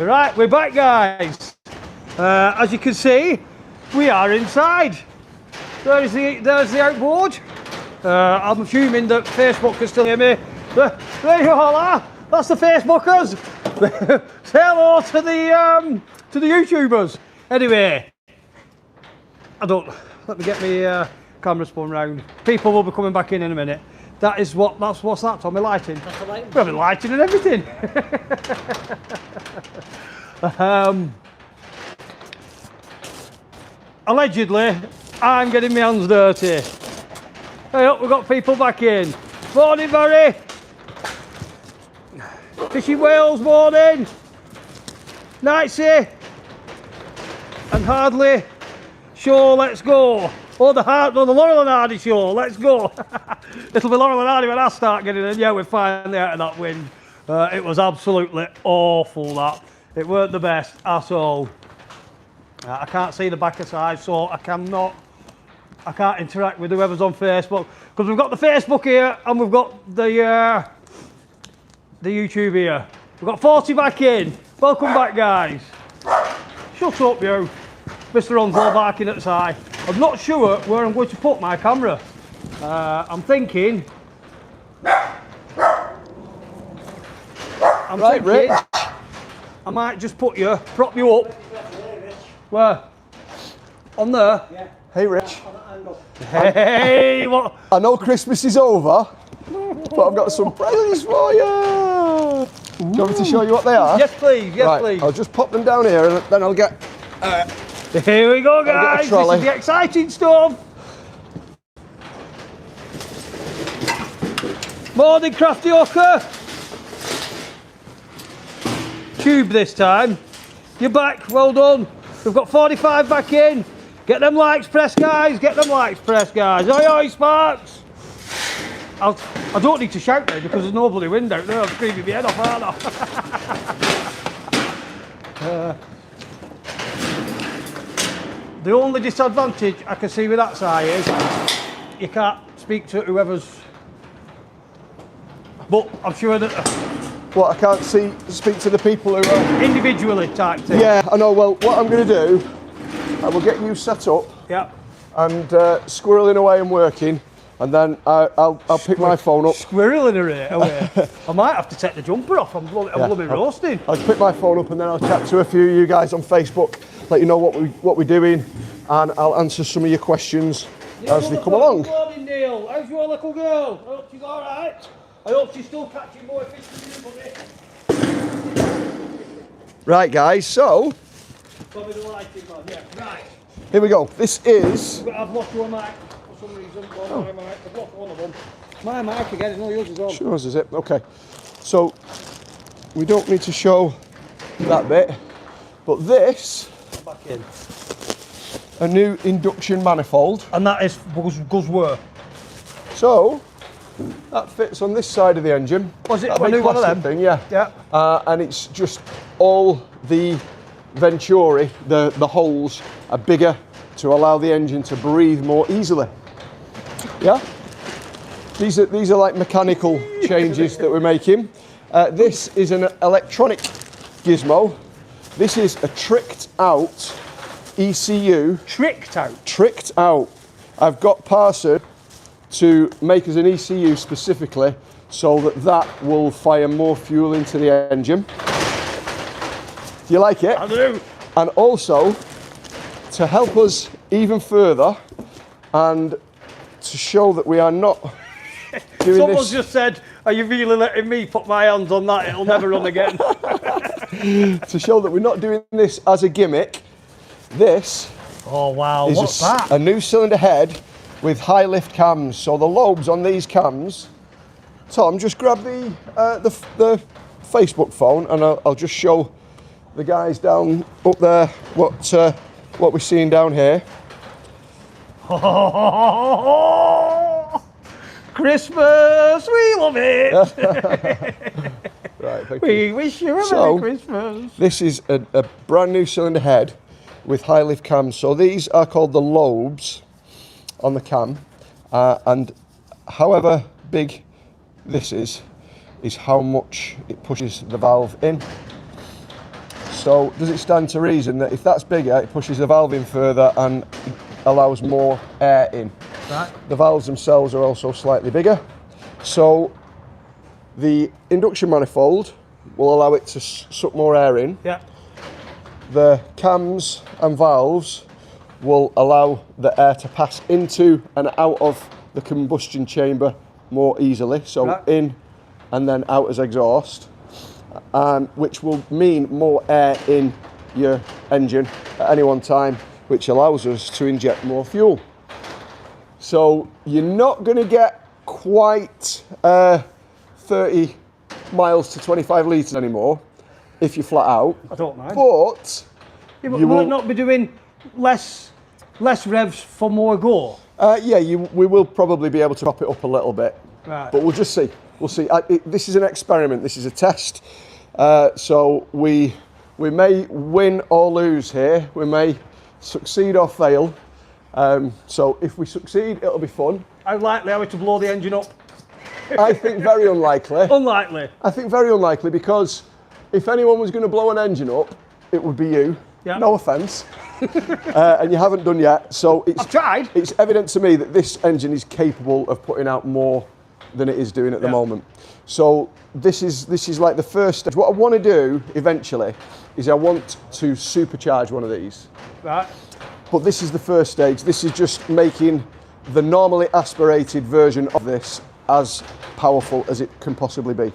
Right, we're back, guys. As you can see, we are inside. There's the outboard. I'm assuming that Facebook can still hear me. There you all are. That's the Facebookers. Say hello to the YouTubers. Anyway, let me get my camera spun round. People will be coming back in a minute. What's that, Tommy? Lighting? That's the lighting. We have lighting and everything. Allegedly, I'm getting my hands dirty. Hey up, we've got people back in. Morning, Barry. Fishing Wales, morning. Nightsy. And Hardly. Show, let's go. Oh, the Laurel and Hardy show, let's go. It'll be Laurel and Hardy when I start getting in. Yeah, we're finally out of that wind. It was absolutely awful, that. It weren't the best at all. I can't see the back of side, so I can't interact with whoever's on Facebook, because we've got the Facebook here and we've got the YouTube here. We've got 40 back in. Welcome back, guys. Shut up, you. Mr. Onslow barking at the side. I'm not sure where I'm going to put my camera. I'm thinking. Rich. I might just prop you up. Where? On there? Yeah. Hey, Rich. Hey, what? I know Christmas is over, but I've got some presents for you. Do you want me to show you what they are? Yes, please. Yes, right, please. I'll just pop them down here, and then I'll get. Here we go, guys. This is the exciting stuff. Morning, Crafty Hooker. Tube this time. You're back. Well done. We've got 45 back in. Get them likes pressed, guys. Get them likes pressed, guys. Oi, oi, Sparks. I don't need to shout there because there's no bloody wind out there. I'm screaming my head off, aren't I? The only disadvantage I can see with that side is you can't speak to whoever's. But I'm sure that. What, I can't speak to the people who are. Individually type thing. Yeah, I know. Well, what I'm going to do, I will get you set up. Yeah. And squirreling away and working, and then I'll pick my phone up. Squirreling away. I might have to take the jumper off. I'm bloody roasting. I'll pick my phone up and then I'll chat to a few of you guys on Facebook, let you know what we're doing, and I'll answer some of your questions as they come along. Good morning, Neil. How's your little girl? I hope she's all right. I hope she's still catching more fish than you, buddy. Right, guys. So Probably the lighting, man. Yeah. Right. here we go. This is. I've lost your mic for some reason. My mic. I've lost one of them. My mic again. No, yours is on. Yours is it? Okay. So we don't need to show that bit, but this. Back in. A new induction manifold. And that goes where? So that fits on this side of the engine. Was it That a big new one of plastic them? thing, yeah. Yeah. And it's just all the venturi, the holes are bigger to allow the engine to breathe more easily. Yeah. These are like mechanical changes that we're making. This is an electronic gizmo. This is a tricked out ECU. Tricked out? Tricked out. I've got Parson to make us an ECU specifically so that will fire more fuel into the engine. Do you like it? I do. And also to help us even further and to show that we are not doing Someone's this. just said, are you really letting me put my hands on that? It'll never run again. To show that we're not doing this as a gimmick. This Oh, wow. is What's that? a new cylinder head with high lift cams. So the lobes on these cams. Tom, just grab the Facebook phone and I'll just show the guys down up there what we're seeing down here. Christmas, we love it. Right, thank We you. wish you a So, Merry Christmas. This is a brand new cylinder head with high lift cams. So these are called the lobes on the cam, and however big this is how much it pushes the valve in. So does it stand to reason that if that's bigger, it pushes the valve in further and allows more air in? Right. The valves themselves are also slightly bigger. So the induction manifold will allow it to suck more air in. Yeah. The cams and valves will allow the air to pass into and out of the combustion chamber more easily. So Right. in and then out as exhaust, which will mean more air in your engine at any one time, which allows us to inject more fuel. So you're not going to get quite 30 miles to 25 litres anymore if you're flat out. I don't mind. But Yeah, but you we will might not be doing less revs for more go. we will probably be able to prop it up a little bit. Right. But we'll just see. We'll see. This is an experiment. This is a test. So we may win or lose here. We may succeed or fail. So if we succeed, it'll be fun. How likely are we to blow the engine up? I think very unlikely. Unlikely. I think very unlikely because if anyone was going to blow an engine up, it would be you. Yeah. No offence. And you haven't done yet. So I've tried. it's evident to me that this engine is capable of putting out more than it is doing at the Yeah. moment. So this is like the first stage. What I want to do eventually is I want to supercharge one of these. Right. But this is the first stage. This is just making the normally aspirated version of this as powerful as it can possibly be.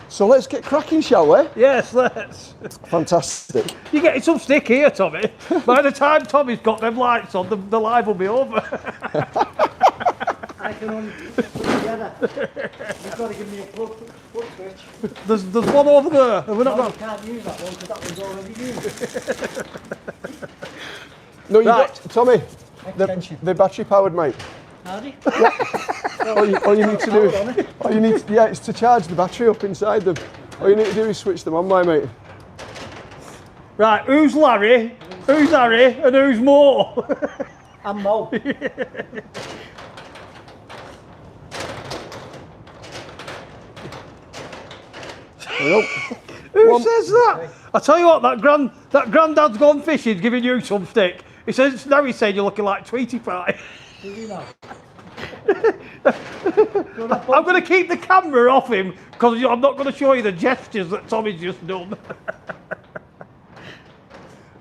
So let's get cracking, shall we? Yes, let's. Fantastic. You're getting some stick here, Tommy. By the time Tommy's got them lights on, the live will be over. I can only put it together. You've got to give me a plug switch. There's one over there. And we're not No, you got. can't use that one because that one's already used. No, you Right. got Tommy. Extension. The battery powered, mate. Hardy? All you need to do, it's to charge the battery up inside them. All you need to do is switch them on, my mate. Right, who's Larry? Who's Harry? And who's Mo? And Mo. Nope. Who says that? I tell you what, that granddad's gone fishing, giving you some stick. He says now he's saying you're looking like Tweety Pie. Do you know? I'm going to keep the camera off him because I'm not going to show you the gestures that Tommy's just done.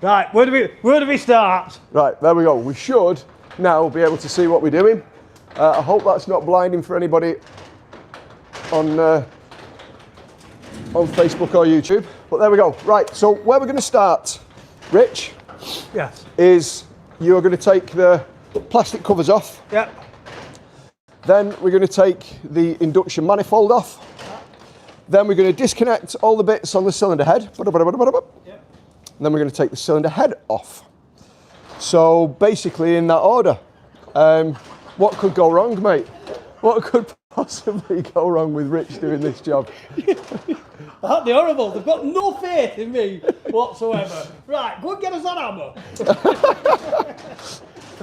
Right, where do we start? Right, there we go. We should now be able to see what we're doing. I hope that's not blinding for anybody on Facebook or YouTube. But there we go. Right, so where we're going to start, Rich, Yes. is you're going to take the plastic covers off. Yep. Then we're going to take the induction manifold off. Then we're going to disconnect all the bits on the cylinder head. Yep. And then we're going to take the cylinder head off. So basically in that order. What could go wrong, mate? What could possibly go wrong with Rich doing this job? That'd be horrible. They've got no faith in me whatsoever. Right, go and get us that hammer.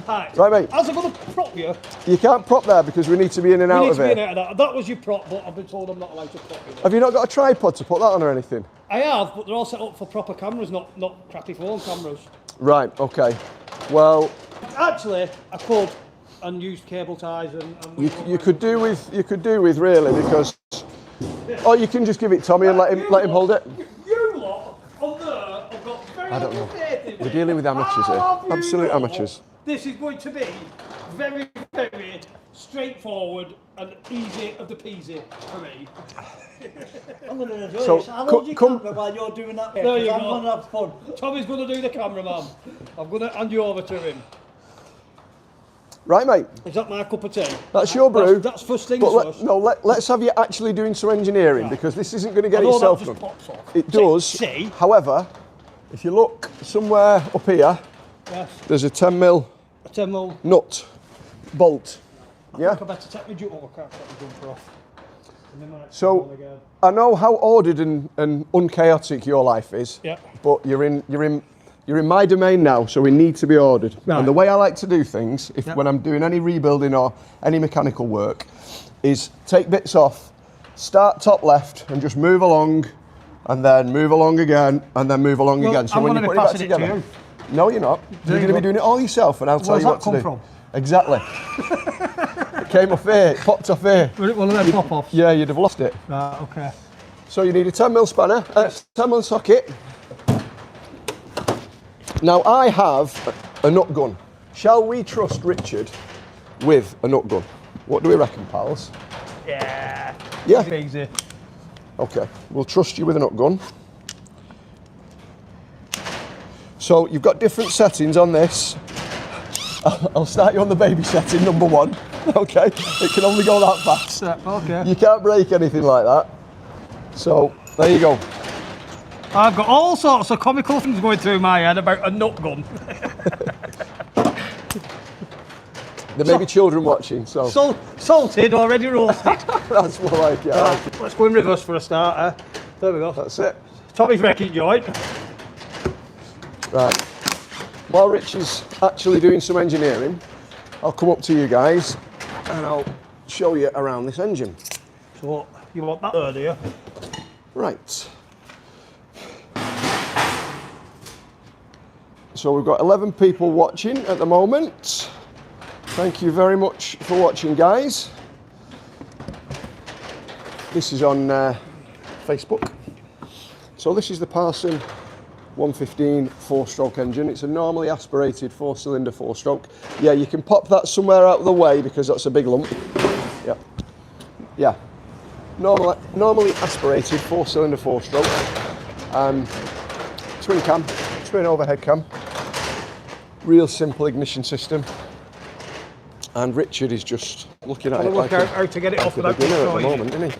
Right, mate. How's it going to prop you? You can't prop there because we need to be in and We out need of to be in it. out of that. That was your prop, but I've been told I'm not allowed to prop you. Have you not got a tripod to put that on or anything? I have, but they're all set up for proper cameras, not crappy phone cameras. Right, okay. Well, Actually, I could and used cable ties and you could do with really because, or you can just give it Tommy and let him hold it. You lot on there have got very I don't know. little faith in me. We're dealing with amateurs I here. love you Absolute lot. amateurs. This is going to be very, very straightforward and easy of the peasy for me. I'm going to do So, this. I'll hold your come- camera while you're doing that. There you I'm go. going to have fun. Tommy's going to do the cameraman. I'm going to hand you over to him. Right, mate. Is that my cup of tea? That's your brew. That's first things But first. let's have you actually doing some engineering because this isn't going to get I know itself that done. just pops off. It does. See? However, if you look somewhere up here, Yes. there's a 10mm A 10mm. nut bolt. I Yeah. think I better take my jumper. Oh, I can't take my jumper off. And then my So one again. I know how ordered and unchaotic your life is. Yeah. But you're in my domain now, so we need to be ordered. Right. And the way I like to do things, Yep. when I'm doing any rebuilding or any mechanical work, is take bits off, start top left, and just move along and then move along again, and then move along Well, again. So I'm when gonna you be put it back passing it to together, you. no, you're not. You're going to be doing it all yourself, and I'll tell Where's you what that to come do. from? Exactly. It came off here. It popped off here. Was it one of them pop-offs? Yeah, you'd have lost it. Right, okay. So you need a 10mm spanner, 10mm socket. Now I have a nut gun. Shall we trust Richard with a nut gun? What do we reckon, pals? Yeah. Yeah. Easy. Okay, we'll trust you with a nut gun. So you've got different settings on this. I'll start you on the baby setting, number 1. Okay, it can only go that fast. Okay. You can't break anything like that. So there you go. I've got all sorts of comical things going through my head about a nut gun. There may be children watching, so Salted, already roasted. that's more like it. I like it. Let's go in reverse for a start. There we go. That's it. Tommy's wrecking joint. Right. While Rich is actually doing some engineering, I'll come up to you guys and I'll show you around this engine. So, you want that there, do you? Right. So we've got 11 people watching at the moment. Thank you very much for watching, guys. This is on Facebook. So this is the Parson 115 4-stroke engine. It's a normally aspirated 4-cylinder 4-stroke. Yeah, you can pop that somewhere out of the way because that's a big lump. Yeah. Yeah. Normally aspirated 4-cylinder 4-stroke. Twin cam, twin overhead cam. Real simple ignition system. And Richard is just looking at it like how to get it off without beginner at the destroying it. moment, isn't he?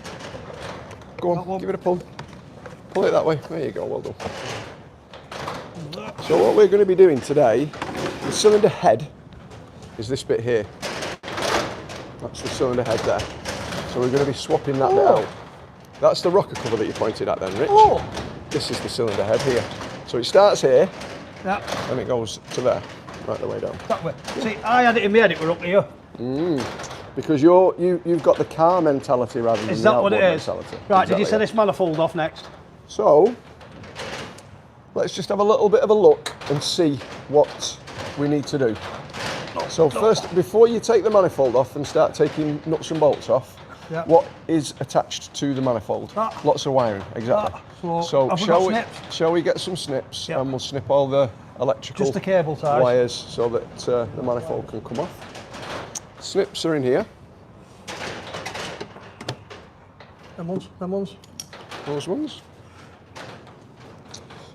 Go on, give it a pull. Pull it that way. There you go, well done. So what we're going to be doing today, the cylinder head is this bit here. That's the cylinder head there. So we're going to be swapping that bit out. That's the rocker cover that you pointed at then, Rich. Oh! This is the cylinder head here. So it starts here Yeah, and it goes to there, right the way down. that way. See, I had it in my head, it were up here. Because you've got the car mentality rather than Is the that what outboard it is? mentality. Right, did you Exactly, say yeah. this manifold off next? So, let's just have a little bit of a look and see what we need to do. So first, before you take the manifold off and start taking nuts and bolts off, Yeah. what is attached to the manifold? That. Lots of wiring, exactly. That. So Have we got shall snips? shall we get some snips Yeah. and we'll snip all the electrical Just the cable ties. wires so that the manifold can come off. Snips are in here. Them ones. Those ones.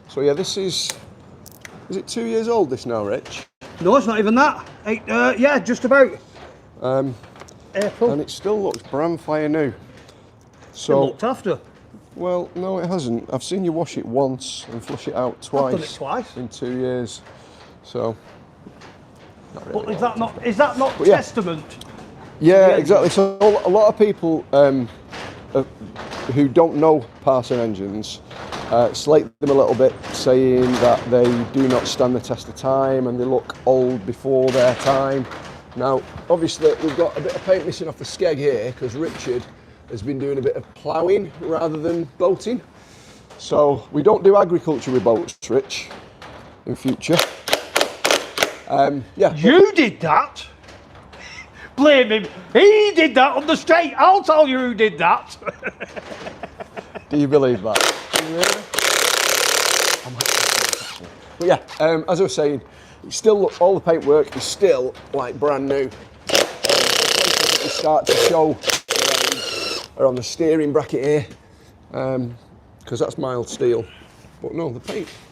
So yeah, this is it 2 years old this now, Rich? No, it's not even that. Yeah, just about. April. And it still looks brand fire new. It So, looked after. well, no, it hasn't. I've seen you wash it once and flush it out I've done it twice twice. in 2 years. So, not really But well. is that not yeah. testament? Yeah, Yeah. exactly. So a lot of people who don't know Parson engines slate them a little bit, saying that they do not stand the test of time and they look old before their time. Now, obviously, we've got a bit of paint missing off the skeg here because Richard has been doing a bit of ploughing rather than boating. So we don't do agriculture with boats, Rich, in future. Yeah. You did that? Blame him. He did that on the straight. I'll tell you who did that. Do you believe that? But yeah, as I was saying, it still looks, all the paintwork is still like brand new. The places that we start to show are on the steering bracket here, because that's mild steel. But no, the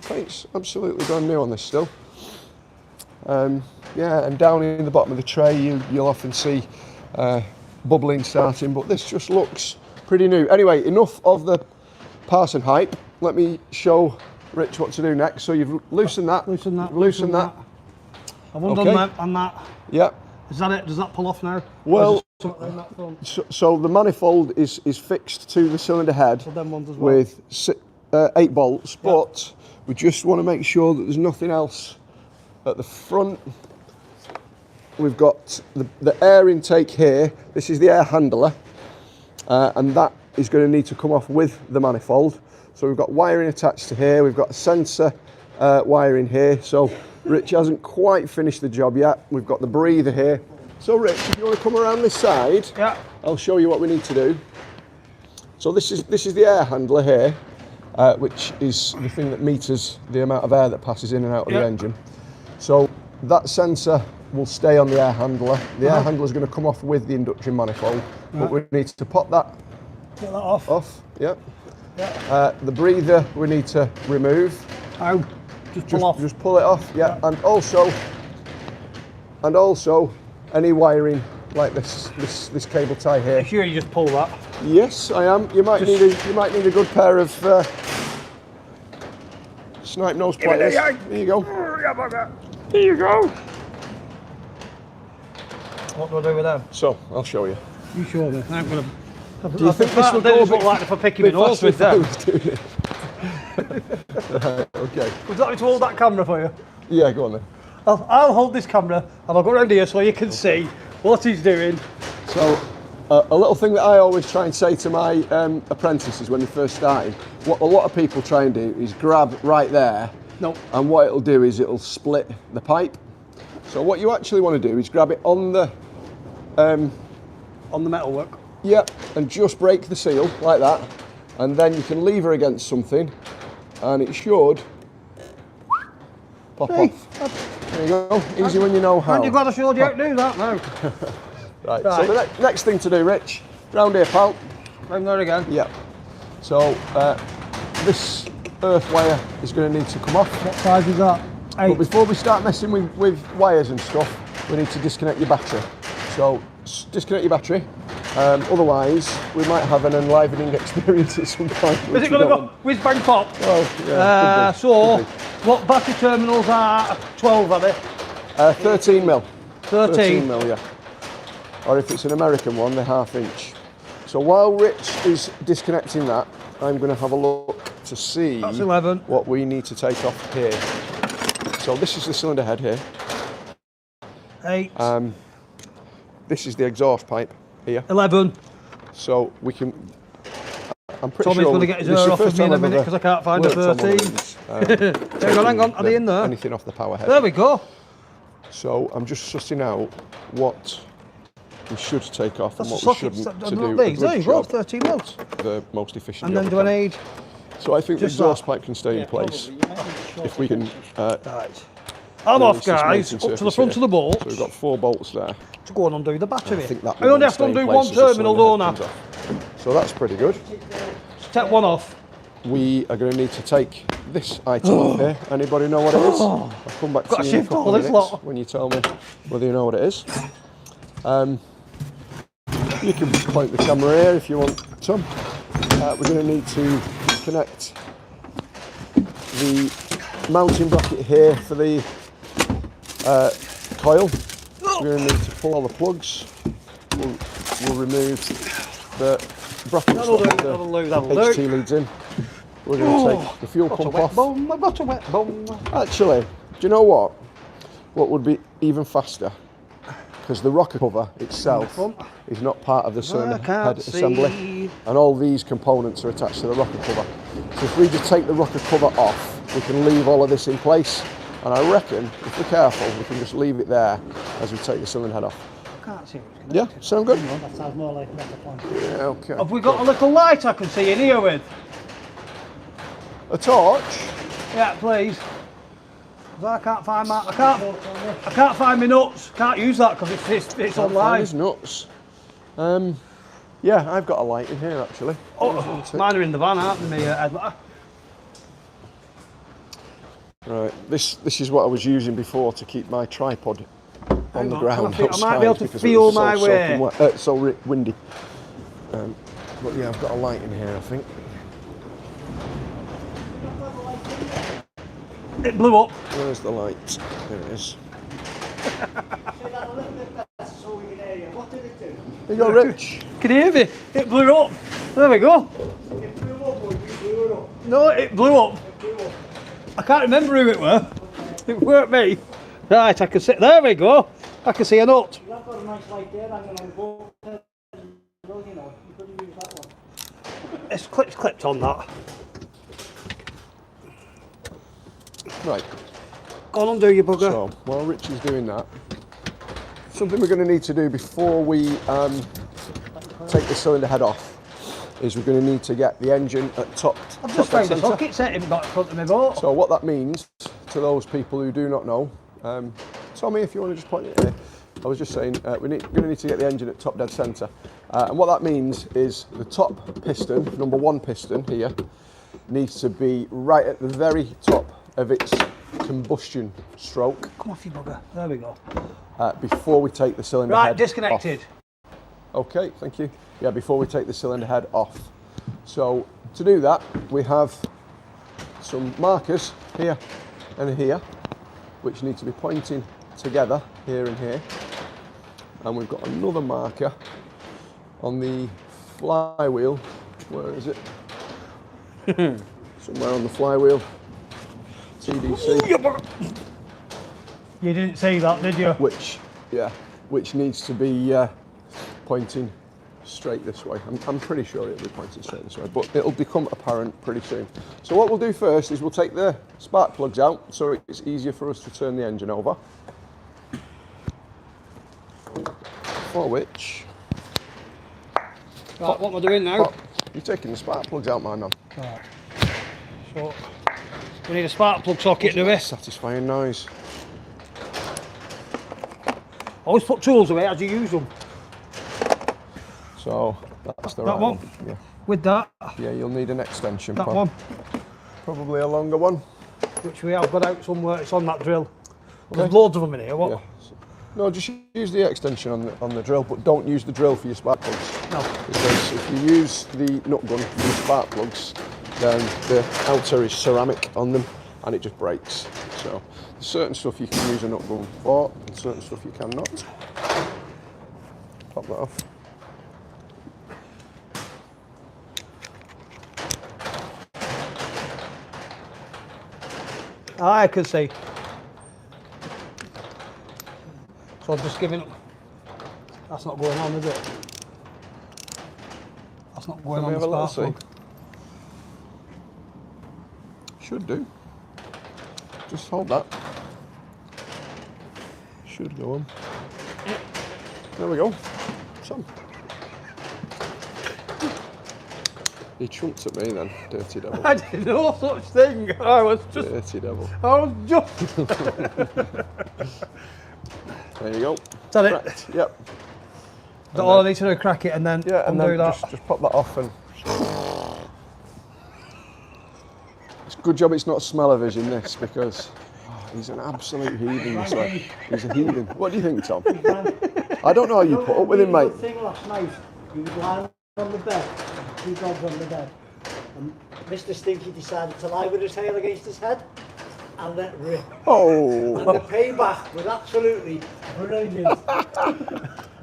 paint's absolutely brand new on this still. Yeah, and down in the bottom of the tray, you'll often see bubbling starting, but this just looks pretty new. Anyway, enough of the Parson hype. Let me show Rich what to do next. So you've loosened that. Loosen that. Loosen that. I've undone Okay. that and that. Yeah. Is that it? Does that pull off now? Well, Or is there something in that front? so the manifold is fixed to the cylinder head So them ones as well. with 8 bolts, but we just want to make sure that there's nothing else at the front. We've got the air intake here. This is the air handler, and that is going to need to come off with the manifold. So we've got wiring attached to here, we've got a sensor wiring here. So Rich hasn't quite finished the job yet. We've got the breather here. So Rich, if you want to come around this side, Yeah. I'll show you what we need to do. So this is the air handler here, which is the thing that meters the amount of air that passes in and out of the engine. So that sensor will stay on the air handler. The air handler is going to come off with the induction manifold, but we need to pop that Get that off. Yeah. The breather we need to remove. How? Just pull off. Just pull it off. Yeah. And also any wiring like this cable tie here. Make sure you just pull that. Yes, I am. You might need a good pair of snipe nose pliers. There you go. Here you go. What do I do with them? So I'll show you. You show me. I'm gonna. Do you think this will go look like for picking me nose with them? Right, okay. Would you like me to hold that camera for you? Yeah, go on then. I'll hold this camera and I'll go around here so you can see what he's doing. So, a little thing that I always try and say to my apprentices when they first started, what a lot of people try and do is grab right there, No. and what it'll do is it'll split the pipe. So what you actually want to do is grab it on the metalwork. yeah, and just break the seal like that, and then you can lever against something, and it should pop off. There you go. Easy when you know how. Aren't you glad I showed you how to do that? No. Right. So the next thing to do, Rich, round here, pal. Round there again. Yeah. So this earth wire is going to need to come off. What size is that? But 8. before we start messing with wires and stuff, we need to disconnect your battery. So disconnect your battery. Otherwise, we might have an enlivening experience at some point. Is it going to go whiz bang pop? Well, yeah. So, what battery terminals are 12, are they? 13 mil. 13 mil, yeah. Or if it's an American one, they're 1/2 inch. So while Rich is disconnecting that, I'm going to have a look to see That's 11. what we need to take off here. So this is the cylinder head here. 8. This is the exhaust pipe here. 11. So we can. I'm pretty Tommy's sure going to get his this is ear the off of first me in a time I've minute ever because I can't find a worked on one of 13. these. Hang on, are they in there? Anything off the power head. There we go. So I'm just sussing out what we should take off and That's what the we sockets. shouldn't to do a These. There good you go, job, 13 mils. the most efficient And job then we do I can. need? So I think the Just exhaust that? pipe can stay in place if we can. Right. I'm release off, this guys. mating Up to the surface front here. of the bolt. So we've got 4 bolts there. To go on and undo the battery. I think that I only have to stay in undo place one as the terminal, cylinder don't head I? comes off. So that's pretty good. Take one off. We are going to need to take this item off here. Anybody know what it is? I'll come back Got to to you in a shift all couple of this minutes lot. when you tell me whether you know what it is. You can point the camera here if you want, Tom. We're going to need to connect the mounting bracket here for the coil. We're going to need to pull all the plugs. We'll remove the brackets That'll do, that that'll do, the that'll do. HT leads in. We're going to take the fuel Got a pump wet off. bum. I've got a wet bum. Actually, do you know what? What would be even faster? Because the rocker cover itself is not part of the cylinder head assembly, and all these components are attached to the rocker cover. So if we just take the rocker cover off, we can leave all of this in place, and I reckon, if we're careful, we can just leave it there as we take the cylinder head off. I can't see what's Yeah, sound good? That sounds more like a better plan. Yeah, okay. Have we got a little light I can see in here with? A torch? Yeah, please. 'Cause I can't find my. I can't find my nuts. Can't use that because it's online. His nuts. Yeah, I've got a light in here actually. Oh, mine are in the van, aren't they, Ed? Right, this is what I was using before to keep my tripod on the ground I outside might be able to because feel it was so my soaking way. wet, so windy. But yeah, I've got a light in here, I think. It blew up. Where's the light? There it is. Say that a little bit better so we can hear you. What did it do? There you go, Rich. Can you hear me? It blew up. There we go. It blew up or you blew it up? No, it blew up. It blew up. I can't remember who it were. It weren't me. Right, I can see. There we go. I can see a nut. You have got a nice light there hanging on both. Well, you know, you could have used that one. It's clipped on that. Right. Go on, undo your bugger. So while Richie's doing that, something we're going to need to do before we take the cylinder head off is we're going to need to get the engine at top. I've just found a socket set I've got in front of my boat. So what that means to those people who do not know, Tommy, if you want to just point it here, I was just saying we're going to need to get the engine at top dead centre. And what that means is the top piston, number 1 piston here, needs to be right at the very top of its combustion stroke. Come off, you bugger. There we go. Before we take the cylinder head Right, off. disconnected. Okay, thank you. Yeah, before we take the cylinder head off. So to do that, we have some markers here and here, which need to be pointing together here and here. And we've got another marker on the flywheel. Where is it? Somewhere on the flywheel. TDC. You didn't see that, did you? Which needs to be pointing straight this way. I'm pretty sure it'll be pointing straight this way, but it'll become apparent pretty soon. So what we'll do first is we'll take the spark plugs out so it's easier for us to turn the engine over. For which... Right, what am I doing now? You're taking the spark plugs out, my man. Right. So, we need a spark plug socket, do we? Satisfying noise. Always put tools away as you use them. So that's the That right one? Yeah. With that, Yeah, you'll need an extension. that pad. one, Probably a longer one. which we have got out somewhere, it's on that drill. There's loads of them in here, what? Yeah. No, just use the extension on the drill, but don't use the drill for your spark plugs. No. Because if you use the nut gun for your spark plugs, then the outer is ceramic on them and it just breaks. So there's certain stuff you can use a nut gun for and certain stuff you cannot. Pop that off. I can see. So I'm just giving up. That's not going on, is it? That's not going Let on me the have a little spark see. plug. Should do. Just hold that. Should go on. There we go. Some. He chunked at me then, dirty devil. I did no such thing. I was just. Dirty devil. I was just. There you go. Is that it? Correct. Yep. Is that all I need to do? Crack it and then Yeah, and undo then that. just pop that off and. It's a good job it's not smell-o-vision this because he's an absolute heathen this way. He's a heathen. What do you think, Tom? I don't know how you put up with him, mate. Thing last night, he was lying on the bed, 2 dogs on the bed, and Mr. Stinky decided to lie with his tail against his head and let rip. Oh. And the payback was absolutely brilliant.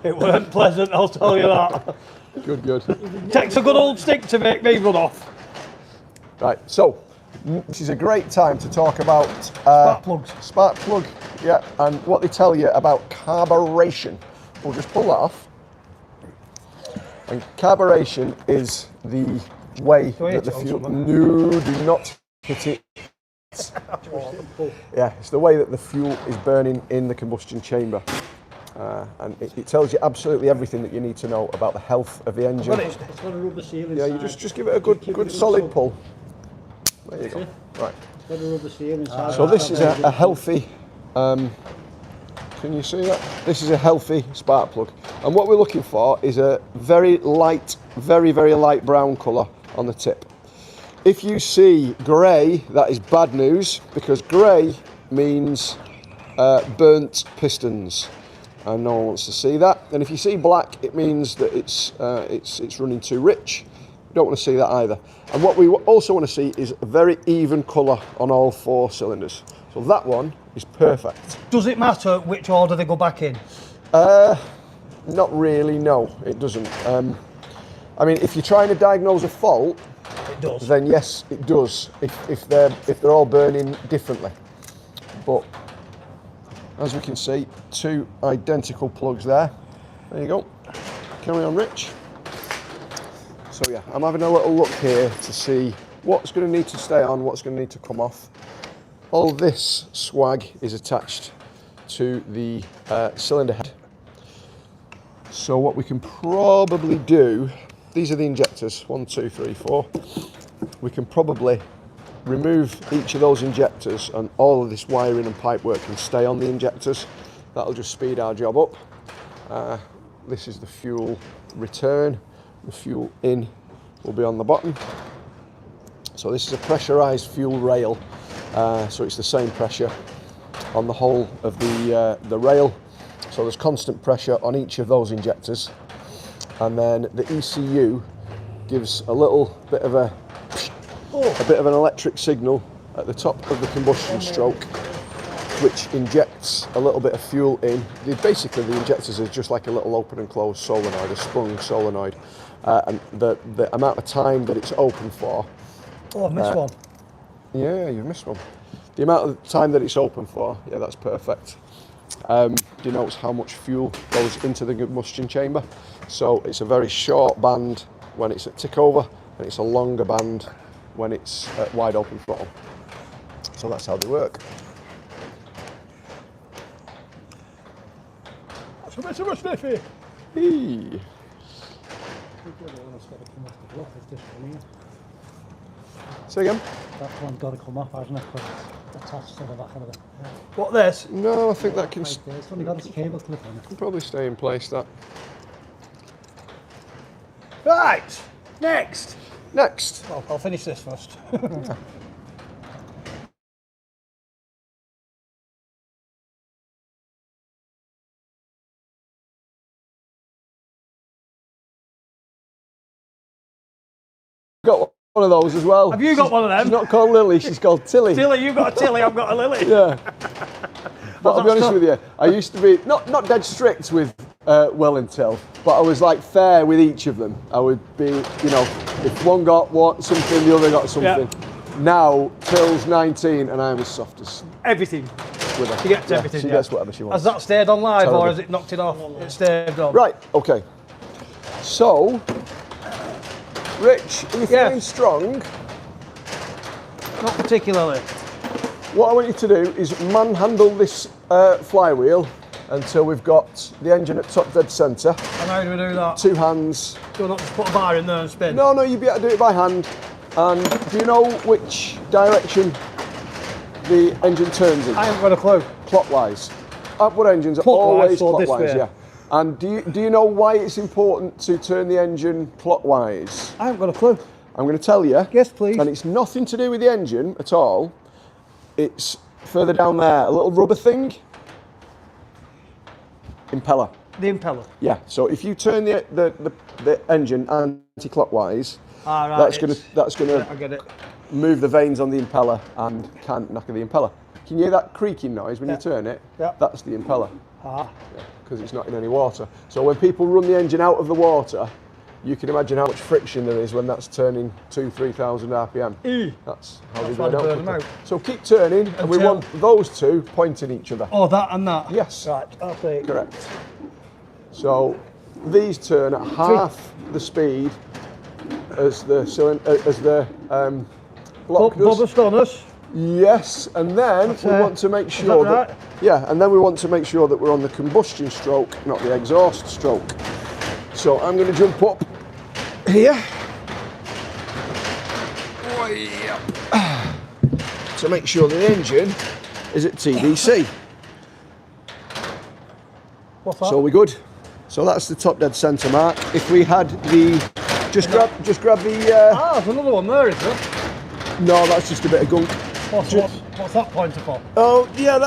It weren't pleasant, I'll tell you that. Good, good. Takes a good old stick to make me run off. Right, so this is a great time to talk about Spark plugs. Spark plug, yeah, and what they tell you about carburation. We'll just pull that off. And carburation is the way Do I that hit the it on fuel. something? No, do not hit it. Yeah, it's the way that the fuel is burning in the combustion chamber. And it tells you absolutely everything that you need to know about the health of the engine. Got it. It's got a rubber seal Yeah, inside. you just give it a good solid pull. There you go. Right. It's got a rubber seal inside. So this is a healthy, can you see that? This is a healthy spark plug. And what we're looking for is a very light, very light brown colour on the tip. If you see grey, that is bad news, because grey means burnt pistons. And no one wants to see that. And if you see black, it means that it's running too rich. We don't want to see that either. And what we also want to see is a very even colour on all 4 cylinders. So that one is perfect. Does it matter which order they go back in? Not really, no, it doesn't. I mean, if you're trying to diagnose a fault, It does. then yes, it does. If they're all burning differently. But as we can see, 2 identical plugs there. There you go. Carry on, Rich. So yeah, I'm having a little look here to see what's going to need to stay on, what's going to need to come off. all this swag is attached to the cylinder head. So what we can probably do, these are the injectors, 1, 2, 3, 4. We can probably remove each of those injectors and all of this wiring and pipe work can stay on the injectors. That'll just speed our job up. This is the fuel return. The fuel in will be on the bottom. So this is a pressurized fuel rail. So it's the same pressure on the whole of the rail. So there's constant pressure on each of those injectors. And then the ECU gives a little bit of an electric signal at the top of the combustion stroke, which injects a little bit of fuel in. Basically, the injectors are just like a little open and closed solenoid, a sprung solenoid. And the amount of time that it's open for. Oh, I missed one. Yeah, you've missed one. The amount of time that it's open for, yeah, that's perfect. Denotes how much fuel goes into the combustion chamber. So it's a very short band when it's at tick over, and it's a longer band when it's at wide open throttle. So that's how they work. That's a bit of a sniffy. Hey. Say again? That one's got to come off, hasn't it? Because it's attached to the back of it. What, this? No, I think that can Right there. It's only got its cable clip on it. probably stay in place. That. Right, next. Next. Well, I'll finish this first. Got one of those as well. Have you got one of them? She's not called Lily, she's called Tilly. Tilly, you've got a Tilly, I've got a Lily. Yeah. But I'll be honest so- with you, I used to be not dead strict with Well and Till, but I was like fair with each of them. I would be, if one got something, the other got something. Yeah. Now Till's 19 and I'm as soft as Everything. with her. She gets Yeah, everything. She yeah. gets whatever she wants. Has that stayed on live Terrible. or has it knocked it off? It stayed on. Right. Okay. So, Rich, are you Yeah. feeling strong? Not particularly. What I want you to do is manhandle this flywheel until we've got the engine at top dead centre. And how do we do that? 2 hands. Do we not just put a bar in there and spin? No, you'd be able to do it by hand. And do you know which direction the engine turns in? I haven't got a clue. Clockwise. Upward engines are Clockwise, always so this clockwise, way. yeah. And do you know why it's important to turn the engine clockwise? I haven't got a clue. I'm going to tell you. Yes, please. And it's nothing to do with the engine at all. It's further down there, a little rubber thing. Impeller. The impeller. Yeah. So if you turn the engine anti-clockwise, Ah, right, that's it's- gonna Yeah, I get it. move the vanes on the impeller and can't knock the impeller. Can you hear that creaking noise when you turn it? Yeah. That's the impeller. Ah. Because it's not in any water. So when people run the engine out of the water, you can imagine how much friction there is when that's turning 2,000-3,000 RPM. That's how they That's go why they down. burn them quickly. out. So keep turning, and we Until- want those two pointing each other. Oh, that and that? Yes. Right, I'll take. Correct. So these turn at half the speed as the block does. Bubba Stoners. Yes, and then we want to make sure right? yeah, and then we want to make sure that we're on the combustion stroke, not the exhaust stroke. So I'm going to jump up here. Way up. To make sure the engine is at TDC. What's that? So we're good. So that's the top dead centre mark. If we had the just grab the Ah, there's another one there, is there? no, that's just a bit of gunk. What's that pointer for? Oh yeah,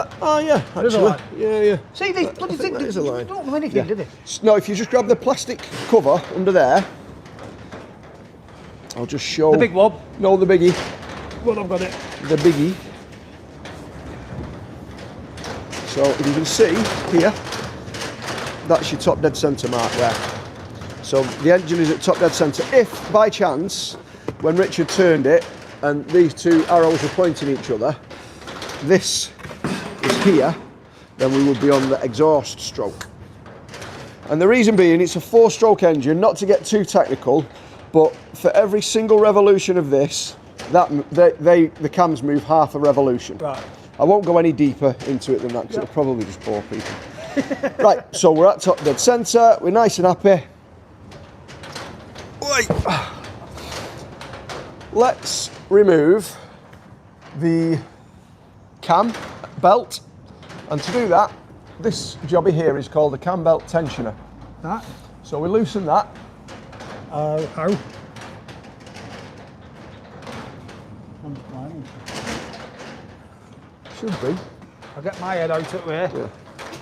yeah, It is a actually. line. Yeah. See, these bloody I think things, that is a they line. don't do anything, Yeah. do they? No, if you just grab the plastic cover under there, I'll just show. The big one. No, the biggie. Well, I've got it. The biggie. So if you can see here, that's your top dead centre mark there. So the engine is at top dead centre. If by chance, when Richard turned it, and these two arrows were pointing each other, this is here, then we would be on the exhaust stroke. And the reason being, it's a 4-stroke engine, not to get too technical, but for every single revolution of this, the cams move half a revolution. Right. I won't go any deeper into it than that because it'll probably just bore people. Right, so we're at top dead centre. We're nice and happy. Wait. Let's remove the cam belt, and to do that, this jobby here is called a cam belt tensioner. That. So we loosen that. How? Should be. I'll get my head out of there. Yeah.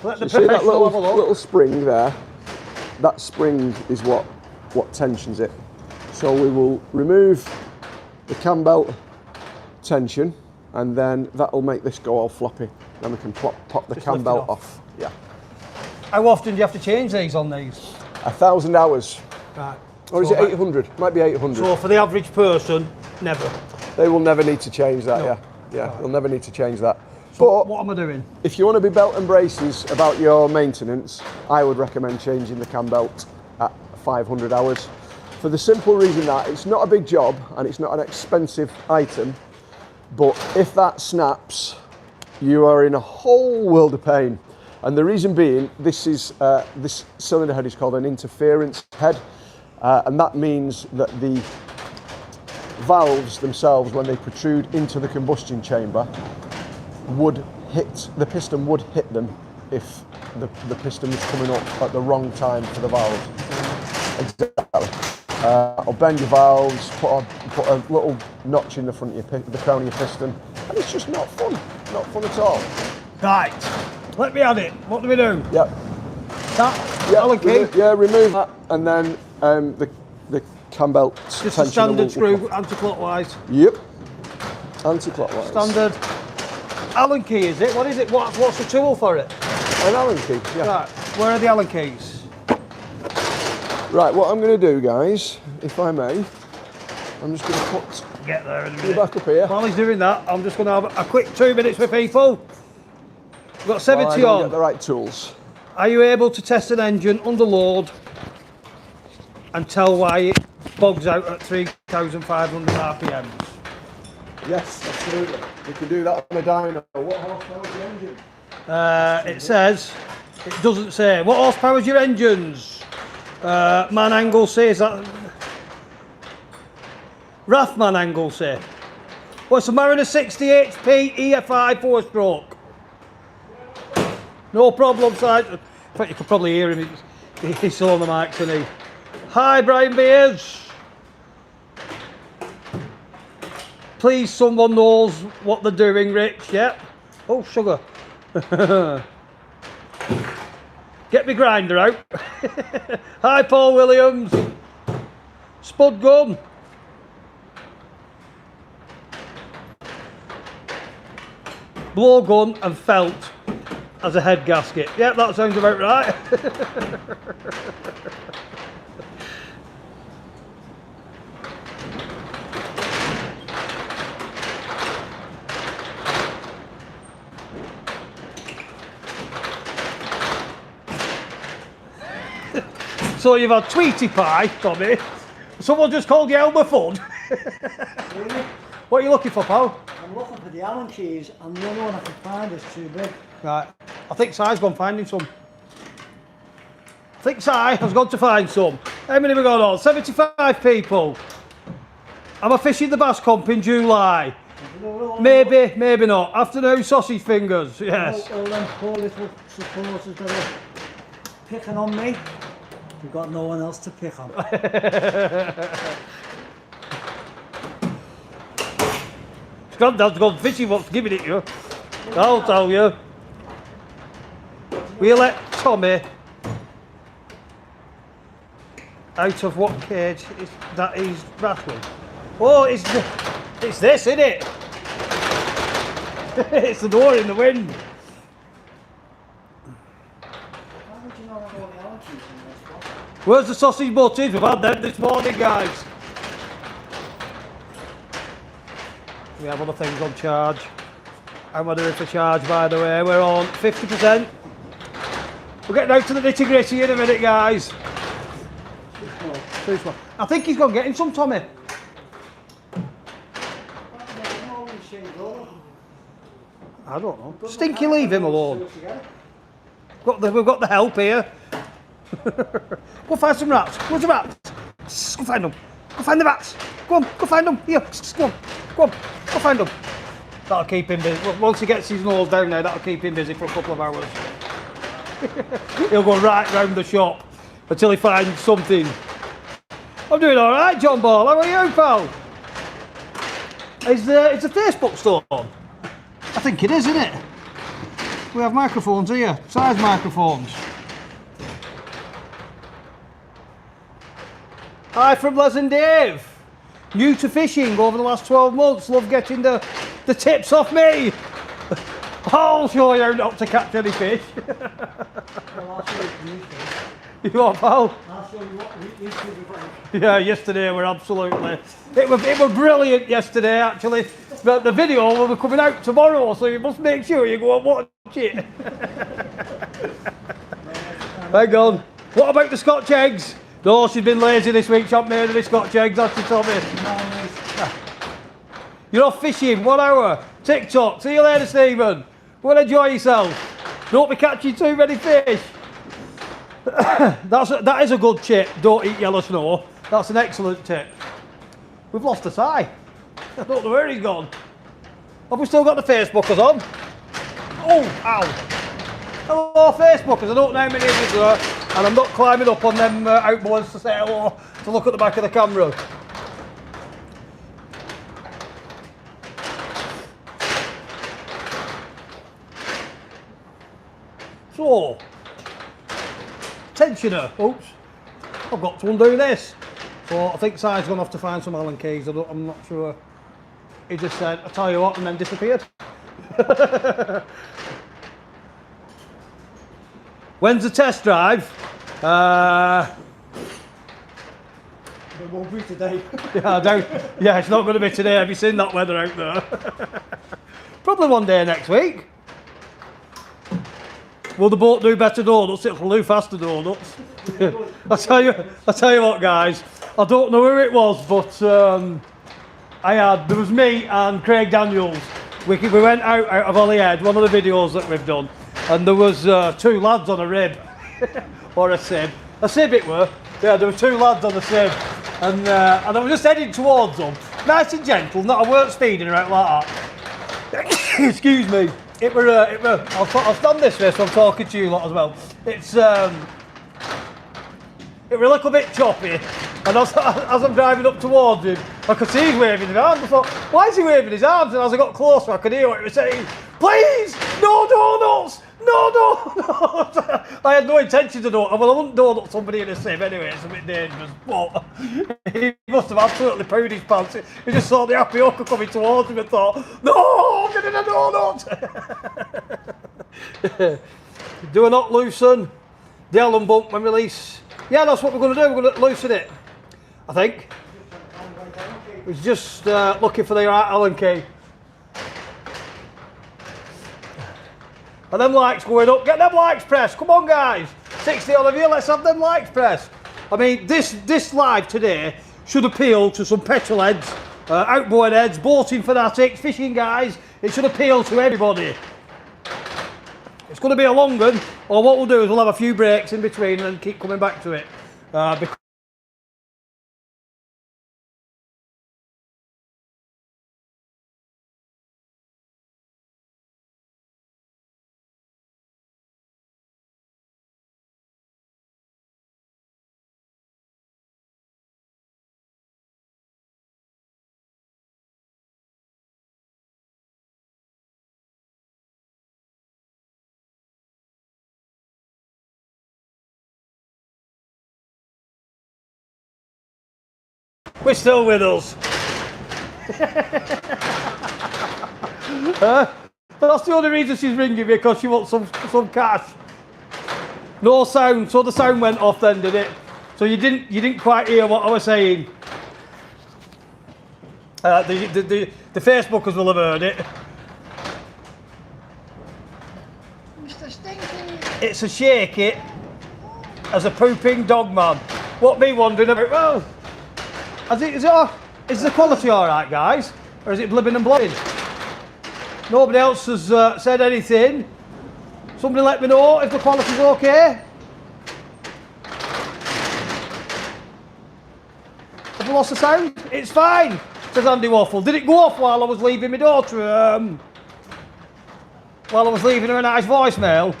Let the You see that professional have a look. little spring there? That spring is what tensions it. So we will remove the cam belt tension, and then that'll make this go all floppy. Then we can pop the Just cam lift it belt off. off. Yeah. How often do you have to change these on these? 1,000 hours. Right. Or is it 800? Might be 800. So for the average person, never. They will never need to change that, No. yeah. They'll never need to change that. So But what am I doing? if you want to be belt and braces about your maintenance, I would recommend changing the cam belt at 500 hours. For the simple reason that it's not a big job and it's not an expensive item, but if that snaps, you are in a whole world of pain. And the reason being, this cylinder head is called an interference head, and that means that the valves themselves, when they protrude into the combustion chamber, the piston would hit them if the piston was coming up at the wrong time for the valve. Exactly. Or bend your valves, put a little notch in the front of the crown of your piston, and it's just not fun. Not fun at all. Right. Let me have it. What do we do? Yep. That. Yeah, Allen key. remove that, and then the cam belt Just a standard screw, anti-clockwise. Yep. Anti-clockwise. Standard. Allen key, is it? What is it? What's the tool for it? An Allen key. Yeah. Right. Where are the Allen keys? Right. What I'm going to do, guys, if I may, I'm just going to put Get there in a you minute. back up here. While he's doing that, I'm just going to have a quick 2 minutes with people. We've got While I 70 go on. and get the right tools. Are you able to test an engine under load and tell why it bogs out at 3,500 RPMs? Yes, absolutely. We can do that on a dyno. What horsepower is the engine? It says, it doesn't say. What horsepower is your engines? Man Angle says that. Rathman Angle say. Well, it's a Mariner 60 HP EFI 4-stroke. No problem, side. In fact, you could probably hear him. He's still on the mic, isn't he? Hi, Brian Beers. Please, someone knows what they're doing, Rich. Yep. Oh, sugar. Get me grinder out. Hi, Paul Williams. Spud gun. Blow gun and felt as a head gasket. Yep, that sounds about right. So you've had Tweety Pie, Tommy. Someone just called you Elmer Fudd. Really? What are you looking for, pal? I'm looking for the Allen keys, and the only one I can find is too big. Right. I think Si's gone finding some. I think Si has gone to find some. How many have we got on? 75 people. Am I fishing the Bass Comp in July? Maybe, maybe not. Afternoon sausage fingers, yes. All them poor little supporters that are picking on me. We've got no one else to pick on. Granddad's gone fishing, what's giving it you? I'll tell you. We'll let Tommy out of what cage is that he's rattling. Oh, it's this, isn't it? It's the door in the wind. Why would you not have all the Allen keys in this one? Where's the sausage butties? We've had them this morning, guys. We have other things on charge. How am I doing for charge, by the way? We're on 50%. We'll get down to the nitty gritty in a minute, guys. Too small. I think he's gone getting some, Tommy. I don't know. Stinky, leave him alone. We've got the help here. Go find some rats. Where's the rats? Go find them. Go find the rats. Go on, go find them. Here, go on, go find them. That'll keep him busy. Once he gets his nose down there, that'll keep him busy for a couple of hours. He'll go right round the shop until he finds something. I'm doing all right, John Ball. How are you, pal? Is the Facebook store on? I think it is, isn't it? We have microphones here, size microphones. Hi from Les and Dave. New to fishing over the last 12 months. Love getting the tips off me. I'll show you how not to catch any fish. Well, I'll show you YouTube. You what, pal? I'll show you what YouTube is like. Yeah, yesterday were absolutely. It was brilliant yesterday, actually. But the video will be coming out tomorrow, so you must make sure you go and watch it. Hang on. What about the Scotch eggs? No, she's been lazy this week. She hasn't made any Scotch eggs, as she told me. You're off fishing, 1 hour. TikTok. See you later, Stephen. Go and enjoy yourself. Don't be catching too many fish. That is a good tip. Don't eat yellow snow. That's an excellent tip. We've lost a tie. I don't know where he's gone. Have we still got the Facebookers on? Oh, ow. Hello, Facebookers. I don't know how many of you are, and I'm not climbing up on them outboards to say hello, to look at the back of the camera. So, tensioner. Oops, I've got to undo this. So I think Si's gone off to find some Allen keys. I'm not sure. He just said, "I'll tell you what," and then disappeared. When's the test drive? It won't be today. Yeah, I doubt. Yeah, it's not going to be today. Have you seen that weather out there? Probably one day next week. Will the boat do better donuts? It'll do faster donuts. I'll tell you what, guys. I don't know who it was, but there was me and Craig Daniels. We went out of Holyhead, one of the videos that we've done, and there was 2 lads on a rib, or a sib. A sib it were. Yeah, there were 2 lads on a sib, and I was just heading towards them, nice and gentle. Not I weren't speeding right like that. Excuse me. I'll stand this way so I'm talking to you lot as well. It was a little bit choppy, and as I'm driving up towards him, I could see he's waving his arms. I thought, why is he waving his arms? And as I got closer, I could hear what he was saying. Please, no donuts, no donuts. I had no intention to donut. Well, I wouldn't donut somebody in a sieve anyway. It's a bit dangerous, but he must have absolutely pooed his pants. He just saw the happy hooker coming towards him and thought, no, I'm getting a donut. Do a knot loosen. The Allen bump when release. Yeah, that's what we're going to do. We're going to loosen it, I think. It's just looking for the right Allen key. And them likes going up. Get them likes pressed. Come on, guys. 60 all of you. Let's have them likes pressed. I mean, this live today should appeal to some petrol heads, outboard heads, boating fanatics, fishing guys. It should appeal to everybody. It's going to be a long one, or what we'll do is we'll have a few breaks in between and then keep coming back to it. Because we're still with us. That's the only reason she's ringing me, because she wants some cash. No sound, so the sound went off then, did it? So you didn't quite hear what I was saying. The Facebookers will have heard it. Mr. Stinky. It's a shake it as a pooping dog man. What me wondering about? Well, is the quality all right, guys, or is it blibbing and blobbing? Nobody else has said anything. Somebody let me know if the quality's okay. Have we lost the sound? It's fine, says Andy Waffle. Did it go off while I was leaving my daughter? While I was leaving her a nice voicemail?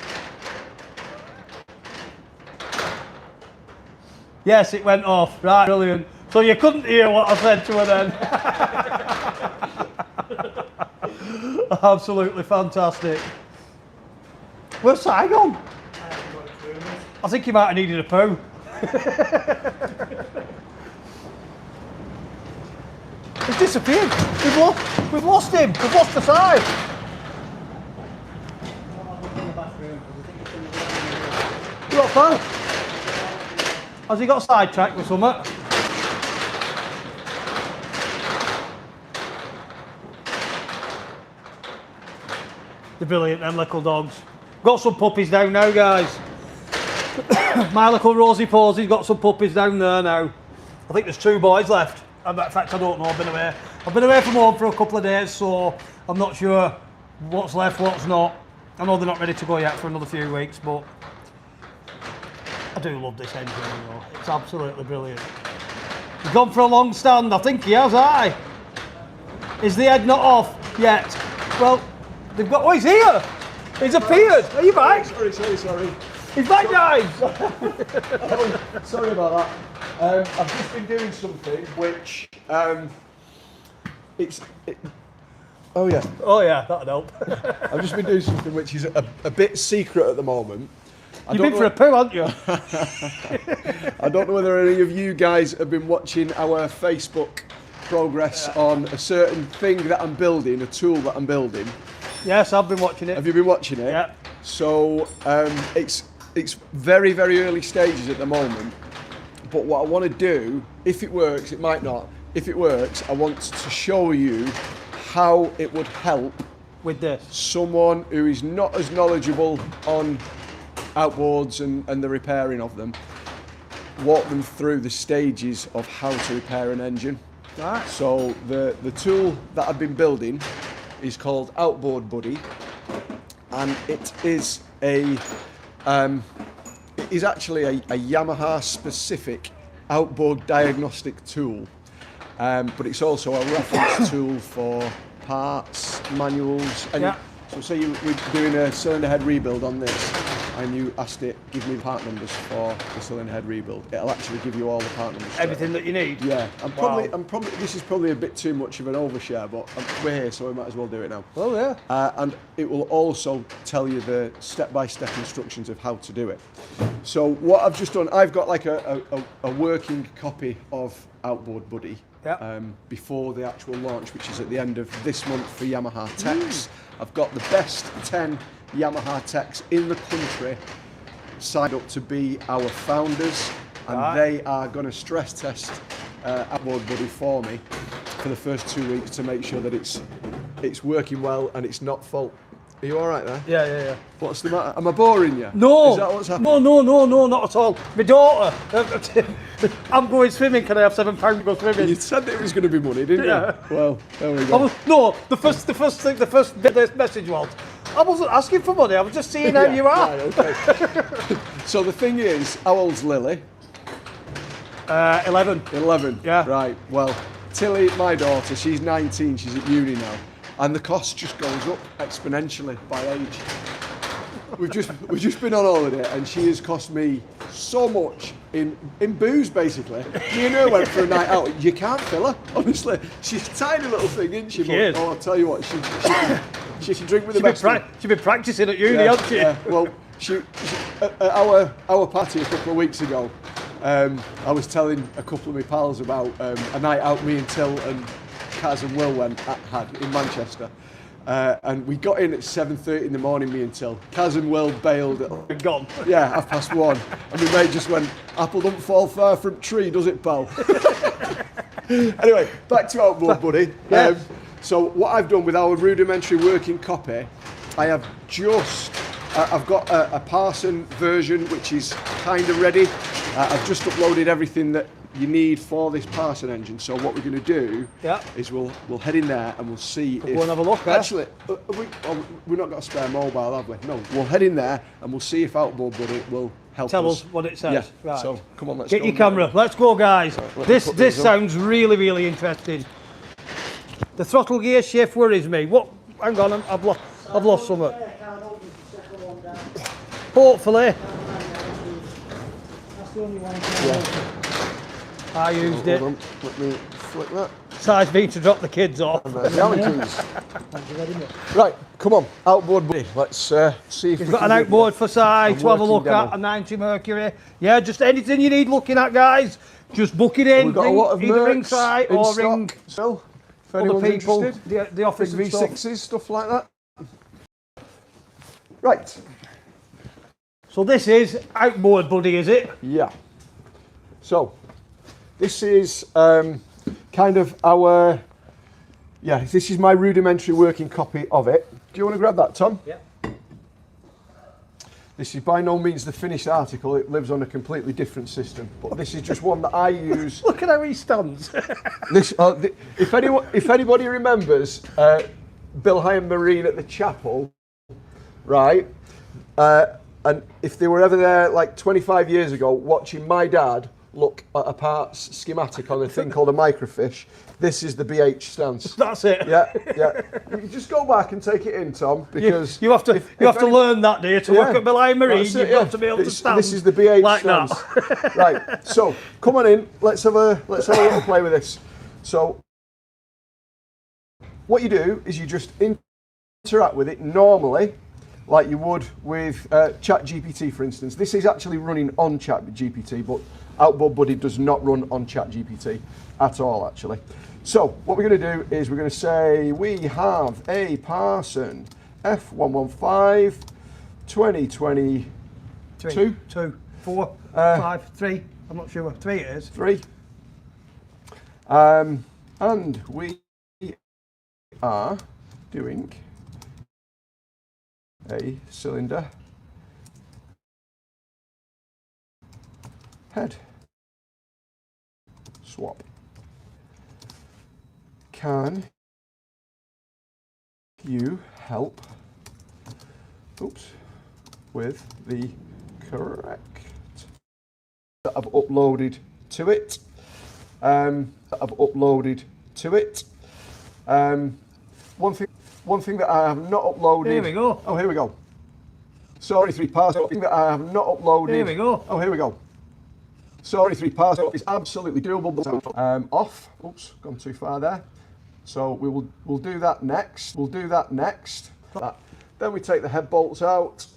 Yes, it went off. Right, brilliant. So you couldn't hear what I said to her then? Absolutely fantastic. Where's Saigon? I think he might have needed a poo. He's disappeared. We've lost him. We've lost the side. You got fun? Has he got sidetracked with something? They're brilliant, them little dogs. Got some puppies down now, guys. My little Rosie Posey's got some puppies down there now. I think there's 2 boys left. In fact, I don't know. I've been away from home for a couple of days, so I'm not sure what's left, what's not. I know they're not ready to go yet for another few weeks, but I do love this engine, you know. It's absolutely brilliant. He's gone for a long stand. I think he has, aye. Is the head not off yet? Well, they've got... Oh, he's here! He's appeared! Are you back? Sorry. He's back, guys! Oh, sorry about that. I've just been doing something which oh yeah. Oh yeah, that'd help. I've just been doing something which is a bit secret at the moment. You've been for a poo, haven't you? I don't know whether any of you guys have been watching our Facebook progress on a certain thing that I'm building, a tool that I'm building. Yes, I've been watching it. Have you been watching it? Yeah. So it's very, very early stages at the moment. But what I want to do, if it works, it might not. If it works, I want to show you how it would help With this. someone who is not as knowledgeable on outboards and the repairing of them. Walk them through the stages of how to repair an engine. Right. So the tool that I've been building is called Outboard Buddy, and it is actually a Yamaha specific outboard diagnostic tool, but it's also a reference tool for parts, manuals, and Yeah. so say we're doing a cylinder head rebuild on this, and you asked it, give me the part numbers for the cylinder head rebuild. It'll actually give you all the part numbers. Everything that you need. Yeah, I'm Wow. probably. This is probably a bit too much of an overshare, but we're here, so we might as well do it now. Oh yeah. And it will also tell you the step-by-step instructions of how to do it. So what I've just done, I've got like a working copy of Outboard Buddy Yeah. before the actual launch, which is at the end of this month for Yamaha Techs. I've got the best 10 Yamaha Techs in the country signed up to be our founders, and Right. they are going to stress test Outboard Buddy for me for the first 2 weeks to make sure that it's working well and it's not fault. Are you all right there? Yeah. What's the matter? Am I boring you? No. Is that what's happening? No, not at all. My daughter. I'm going swimming. Can I have £7 to go swimming? You said it was going to be money, didn't Yeah. you? Well, there we I go. was, no, the first bit of this message was, I wasn't asking for money. I was just seeing how Yeah, you are. right, okay. So the thing is, how old's Lily? 11. 11. Yeah. Right. Well, Tilly, my daughter, she's 19. She's at uni now, and the cost just goes up exponentially by age. We've just been on holiday, and she has cost me so much in booze, basically. Me and her went for a night out. You can't fill her, honestly. She's a tiny little thing, isn't she? She is. Oh, I'll tell you what, she can drink with the best. She's been practicing at uni, hasn't she? Yeah. Well, she at our party a couple of weeks ago, I was telling a couple of my pals about a night out me and Till and Kaz and Will had in Manchester. And we got in at 7:30 in the morning, me and Till. Kaz and Will bailed at Been gone. 1:30. And my mate just went, apple don't fall far from tree, does it, pal? Anyway, back to Outboard Buddy. Yeah. So what I've done with our rudimentary working copy, I've got a Parson version which is kind of ready. I've just uploaded everything that you need for this Parson engine. So what we're going to do Yeah. is we'll head in there and we'll see if... go and have a look, eh? Actually, we've not got a spare mobile, have we? No. We'll head in there and we'll see if Outboard Buddy will help Tell us. us what it says. Yeah. Right. So come on, let's Get go your and- camera. Let's go, guys. let me This put these on. sounds really, really interesting. The throttle gear shift worries me. What? Hang on, I've lost something. I can't open the second one down. Hopefully, That's the only one. I used it. Hold on, let me flick that. Size me to drop the kids off. There's the Allen keys. Thank you very much. Right, come on, Outboard Buddy. Let's see if We've we got can an do outboard for Si a to have a working look demo. at, a 90 Mercury. Yeah, just anything you need looking at, guys. Just book it in. We've got a lot of either ring Mercs Si in or stock ring still, if other anyone's people, interested. the office Big and stuff. V6s, stuff like that. Right, So this is Outboard Buddy, is it? yeah. So, this is kind of our, this is my rudimentary working copy of it. Do you want to grab that, Tom? Yeah. This is by no means the finished article, it lives on a completely different system. But this is just one that I use. Look at how he stands. This, if anybody remembers Bill Hyam Marine at the chapel, right? And if they were ever there like 25 years ago watching my dad look at a parts schematic on a thing called a microfiche, this is the BH stance. That's it. Yeah. You just go back and take it in, Tom, because You have to learn that, do you, to work at Belay Marine. that's it, You've got to be able to stand. This is the BH like stance. that. Right. So come on in. Let's have a little play with this. So what you do is you just interact with it normally, like you would with ChatGPT, for instance. This is actually running on ChatGPT, but Outboard Buddy does not run on ChatGPT at all, actually. So what we're going to do is we're going to say we have a Parson F115 2022. Two, 4, 5, 3. I'm not sure. 3 it is. 3. And we are doing a cylinder head swap. Can you help with the correct that I've uploaded to it? One thing that I have not uploaded. Here we go. Oh, here we go. Sorry, 3 parts. One thing that I have not uploaded. Here we go. Oh, here we go. Sorry, 3 parts. It's absolutely doable. But, off. Oops, gone too far there. So we'll do that next. Then we take the head bolts out.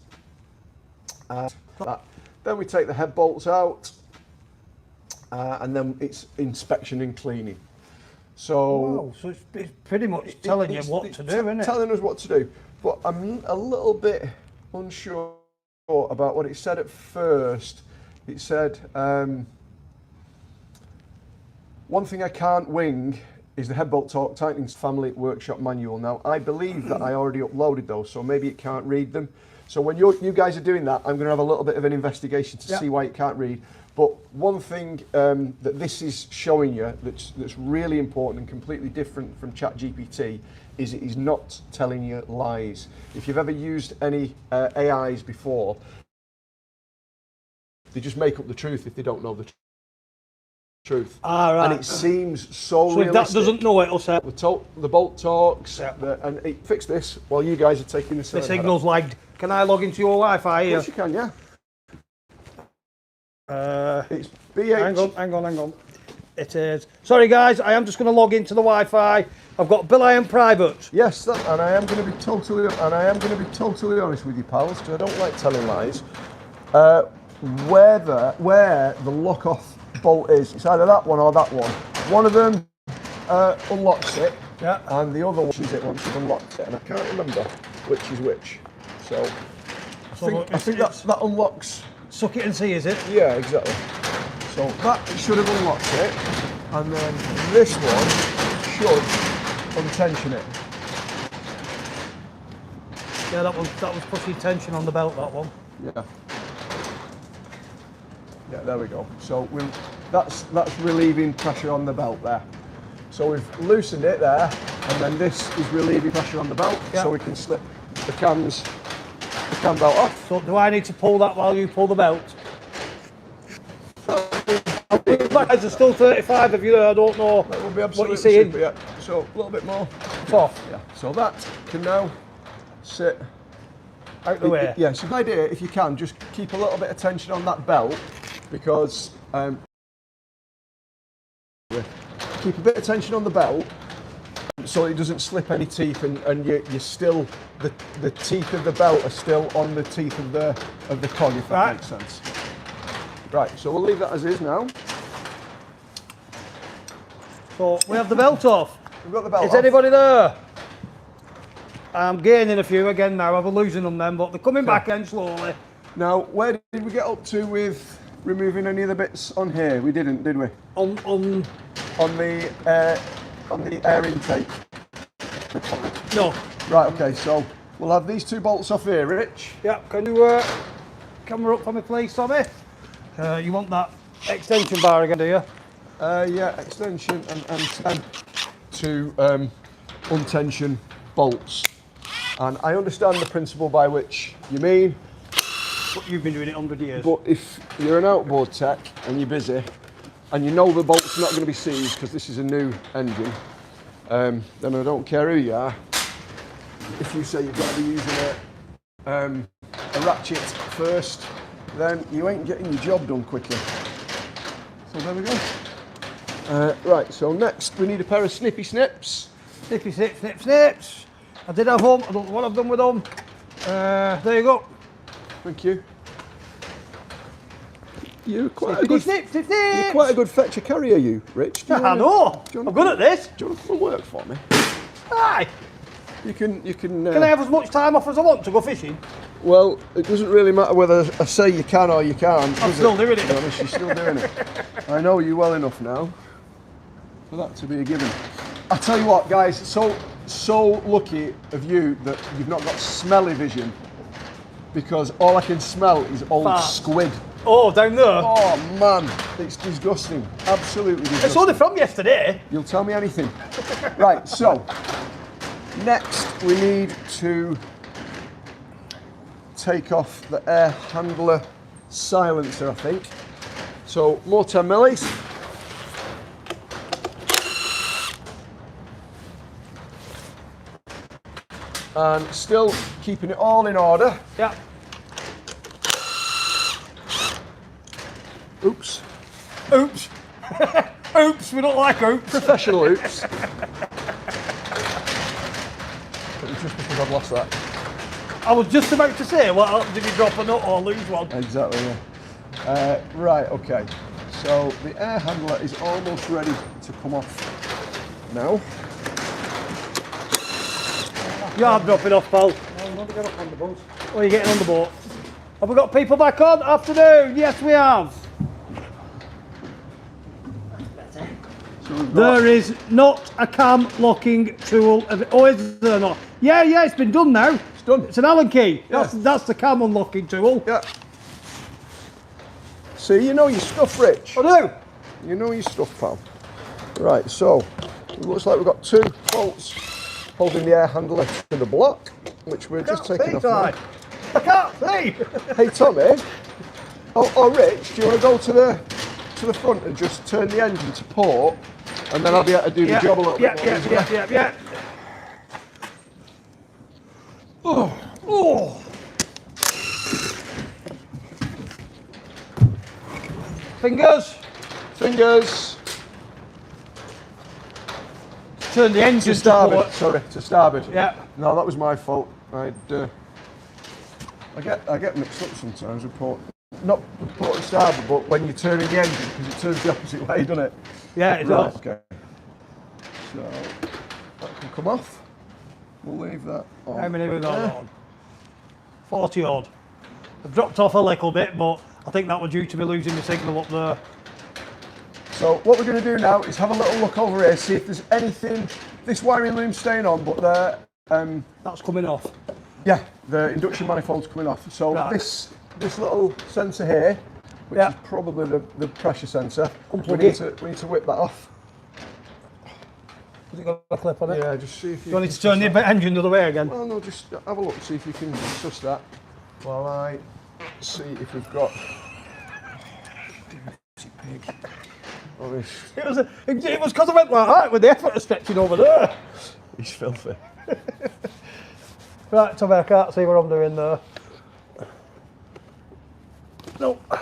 Then we take the head bolts out. And then it's inspection and cleaning. So, Oh, so it's pretty much telling you what to do, isn't it? Telling us what to do. But I'm a little bit unsure about what it said at first. It said, one thing I can't wing is the head bolt torque tightening family workshop manual. Now, I believe that I already uploaded those, so maybe it can't read them. So when you guys are doing that, I'm going to have a little bit of an investigation to see why it can't read. But one thing that this is showing you that's really important and completely different from ChatGPT is it is not telling you lies. If you've ever used any AIs before, they just make up the truth if they don't know the truth. Ah, right. And it seems so So if realistic. that doesn't know, it'll say The bolt torques, Yeah. and it fixed this while you guys are taking the the cylinder signal's lagged. Can I log into your Wi-Fi Of here? course you can, yeah. It's BH. Hang on. It is. Sorry guys, I am just going to log into the Wi-Fi. I've got Bill Iron Private. Yes, and I am going to be totally honest with you, pals, because I don't like telling lies. Where the lock-off bolt is, it's either that one or that one. One of them unlocks it, Yeah. and the other one is it once it unlocks it, and I can't remember which is which. So I think that unlocks. Suck it and see, is it? Yeah, exactly. So that should have unlocked it, and then this one should untension it. Yeah, that was pushing tension on the belt, that one. Yeah. Yeah, there we go. So That's relieving pressure on the belt there. So we've loosened it there, and then this is relieving pressure on the belt, so we can slip the cam belt off. So do I need to pull that while you pull the belt? Guys, there's still 35 of you there, I don't know That will be what absolutely you're seeing. super, yeah. So a little bit more. It's off, Yeah. So that can now sit out the way. Yeah, so the idea, if you can, just keep a little bit of tension on that belt, because keep a bit of tension on the belt so it doesn't slip any teeth, and you're still, the teeth of the belt are still on the teeth of the cog, if that makes sense. Right, so we'll leave that as is now. So we have the belt off. We've got the belt Is off. anybody there? I'm gaining a few again now. I've been losing them then, but they're coming back in slowly. Now, where did we get up to with removing any of the bits on here? We didn't, did we? On On the air intake. no. Right, okay, so we'll have these two bolts off here, Rich. Yeah, can you camera up for me, please, Tommy? You want that extension bar again, do you? Yeah, extension and to untension bolts. And I understand the principle by which you mean, But you've been doing it 100 years. but if you're an outboard tech and you're busy and you know the bolt's not going to be seized because this is a new engine, then I don't care who you are. If you say you've got to be using a ratchet first, then you ain't getting your job done quickly. So there we go. Right, so next we need a pair of snippy snips. Snippy snips, snip snips. I did have them. I don't know what I've done with them. There you go. Thank you. You're quite a Snippy good, snip, snip, you're snip. quite a good fetcher carrier, you, Rich. Do you I wanna- know. do you I'm wanna good at this. Do you want to come and work for me? Aye. You can. Can I have as much time off as I want to go fishing? Well, it doesn't really matter whether I say you can or you can't. I'm does still it? doing it. To be honest, you're still doing it. I know you well enough now for that to be a given. I tell you what, guys, so lucky of you that you've not got smelly vision, because all I can smell is old Fart. squid. Oh, down there. Oh man, it's disgusting. Absolutely disgusting. It's only from yesterday. You'll tell me anything. Right, so next we need to take off the air handler silencer, I think. So more 10 millis. And still keeping it all in order. Yeah. Oops. Oops. Oops, we don't like oops. Professional oops. But it's just because I've lost that. I was just about to say, what happens if you drop a nut or lose one? Exactly, yeah. Right, okay. So the air handler is almost ready to come off now. You are dropping off, pal. I'm going to get up on the boat. Oh, you're getting on the boat. Have we got people back on? Afternoon. Yes, we have. Better. So we've got, There is not a cam locking tool. Oh, is there not? Yeah, it's been done now. it's done. It's an Allen key. Yeah. That's the cam unlocking tool. Yeah. See, you know your stuff, Rich. I do. You know your stuff, pal. Right, so it looks like we've got two bolts holding the air handler to the block, which we're just taking off now. I can't see. Hey Tommy, or Rich, do you want to go to the front and just turn the engine to port, and then I'll be able to do the job a little bit more easily. Yeah. Oh. Fingers. Fingers Turn the engine to to starboard. port. Sorry, to starboard. Yeah. No, that was my fault. I get mixed up sometimes with port. Not with port and starboard, but when you're turning the engine, because it turns the opposite way, doesn't it? Yeah, it Right, does. okay. So that can come off. We'll leave that on. How many have we got there. on? 40 odd. I've dropped off a little bit, but I think that was due to me losing the signal up there. So what we're going to do now is have a little look over here, see if there's anything. This wiring loom's staying on, but That's coming off. yeah, the induction manifold's coming off. So Right. this little sensor here which Yeah. is probably the pressure sensor. We Unplug need, it. we need to whip that off. Has it got a clip on it? Yeah, just see if you Do I need to turn the engine the other way again? Well, no, just have a look, see if you can suss that while I see if we've got. Honest. It was because I went like that with the effort of stretching over there. He's filthy. Right, Tommy, I can't see what I'm doing there. No. I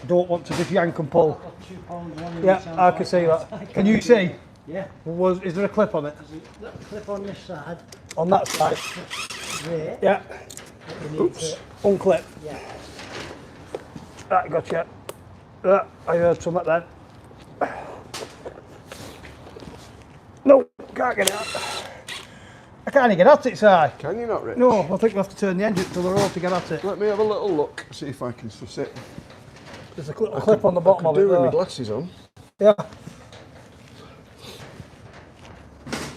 don't want to just yank and pull. £2 one in Yeah, this hand, I can see that. Can you see? Yeah. Is there a clip on it? There's a little clip on this side. On that side? There. Yeah. You need Oops. Unclip. Yeah. Right, gotcha. I heard something then. No, can't get it out. I can't even get at it, Si. Can you not, Rich? No, I think we have to turn the engine to the road to get at it. Let me have a little look, see if I can suss it. There's a clip on the bottom of Do it with my there. glasses on. Yeah.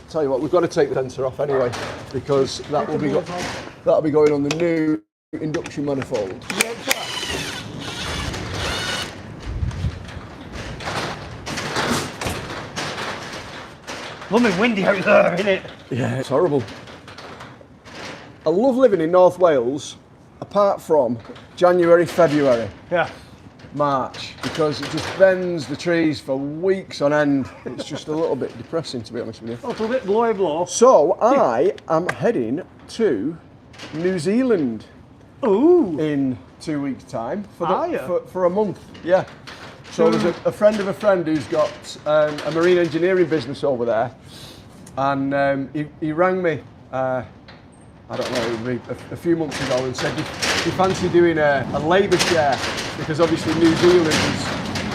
Tell you what, we've got to take the sensor off anyway, because that'll be going on the new induction manifold. Blooming windy out there, isn't it? Yeah, it's horrible. I love living in North Wales, apart from January, February, Yeah. March, because it just bends the trees for weeks on end. It's just a little bit depressing, to be honest with you. Oh, it's a bit blow. So I am heading to New Zealand Ooh. in 2 weeks' time Are you? for a month. Yeah. So there's a friend of a friend who's got a marine engineering business over there, and he rang me. I don't know, a few months ago, and said he fancy doing a labour share, because obviously New Zealand is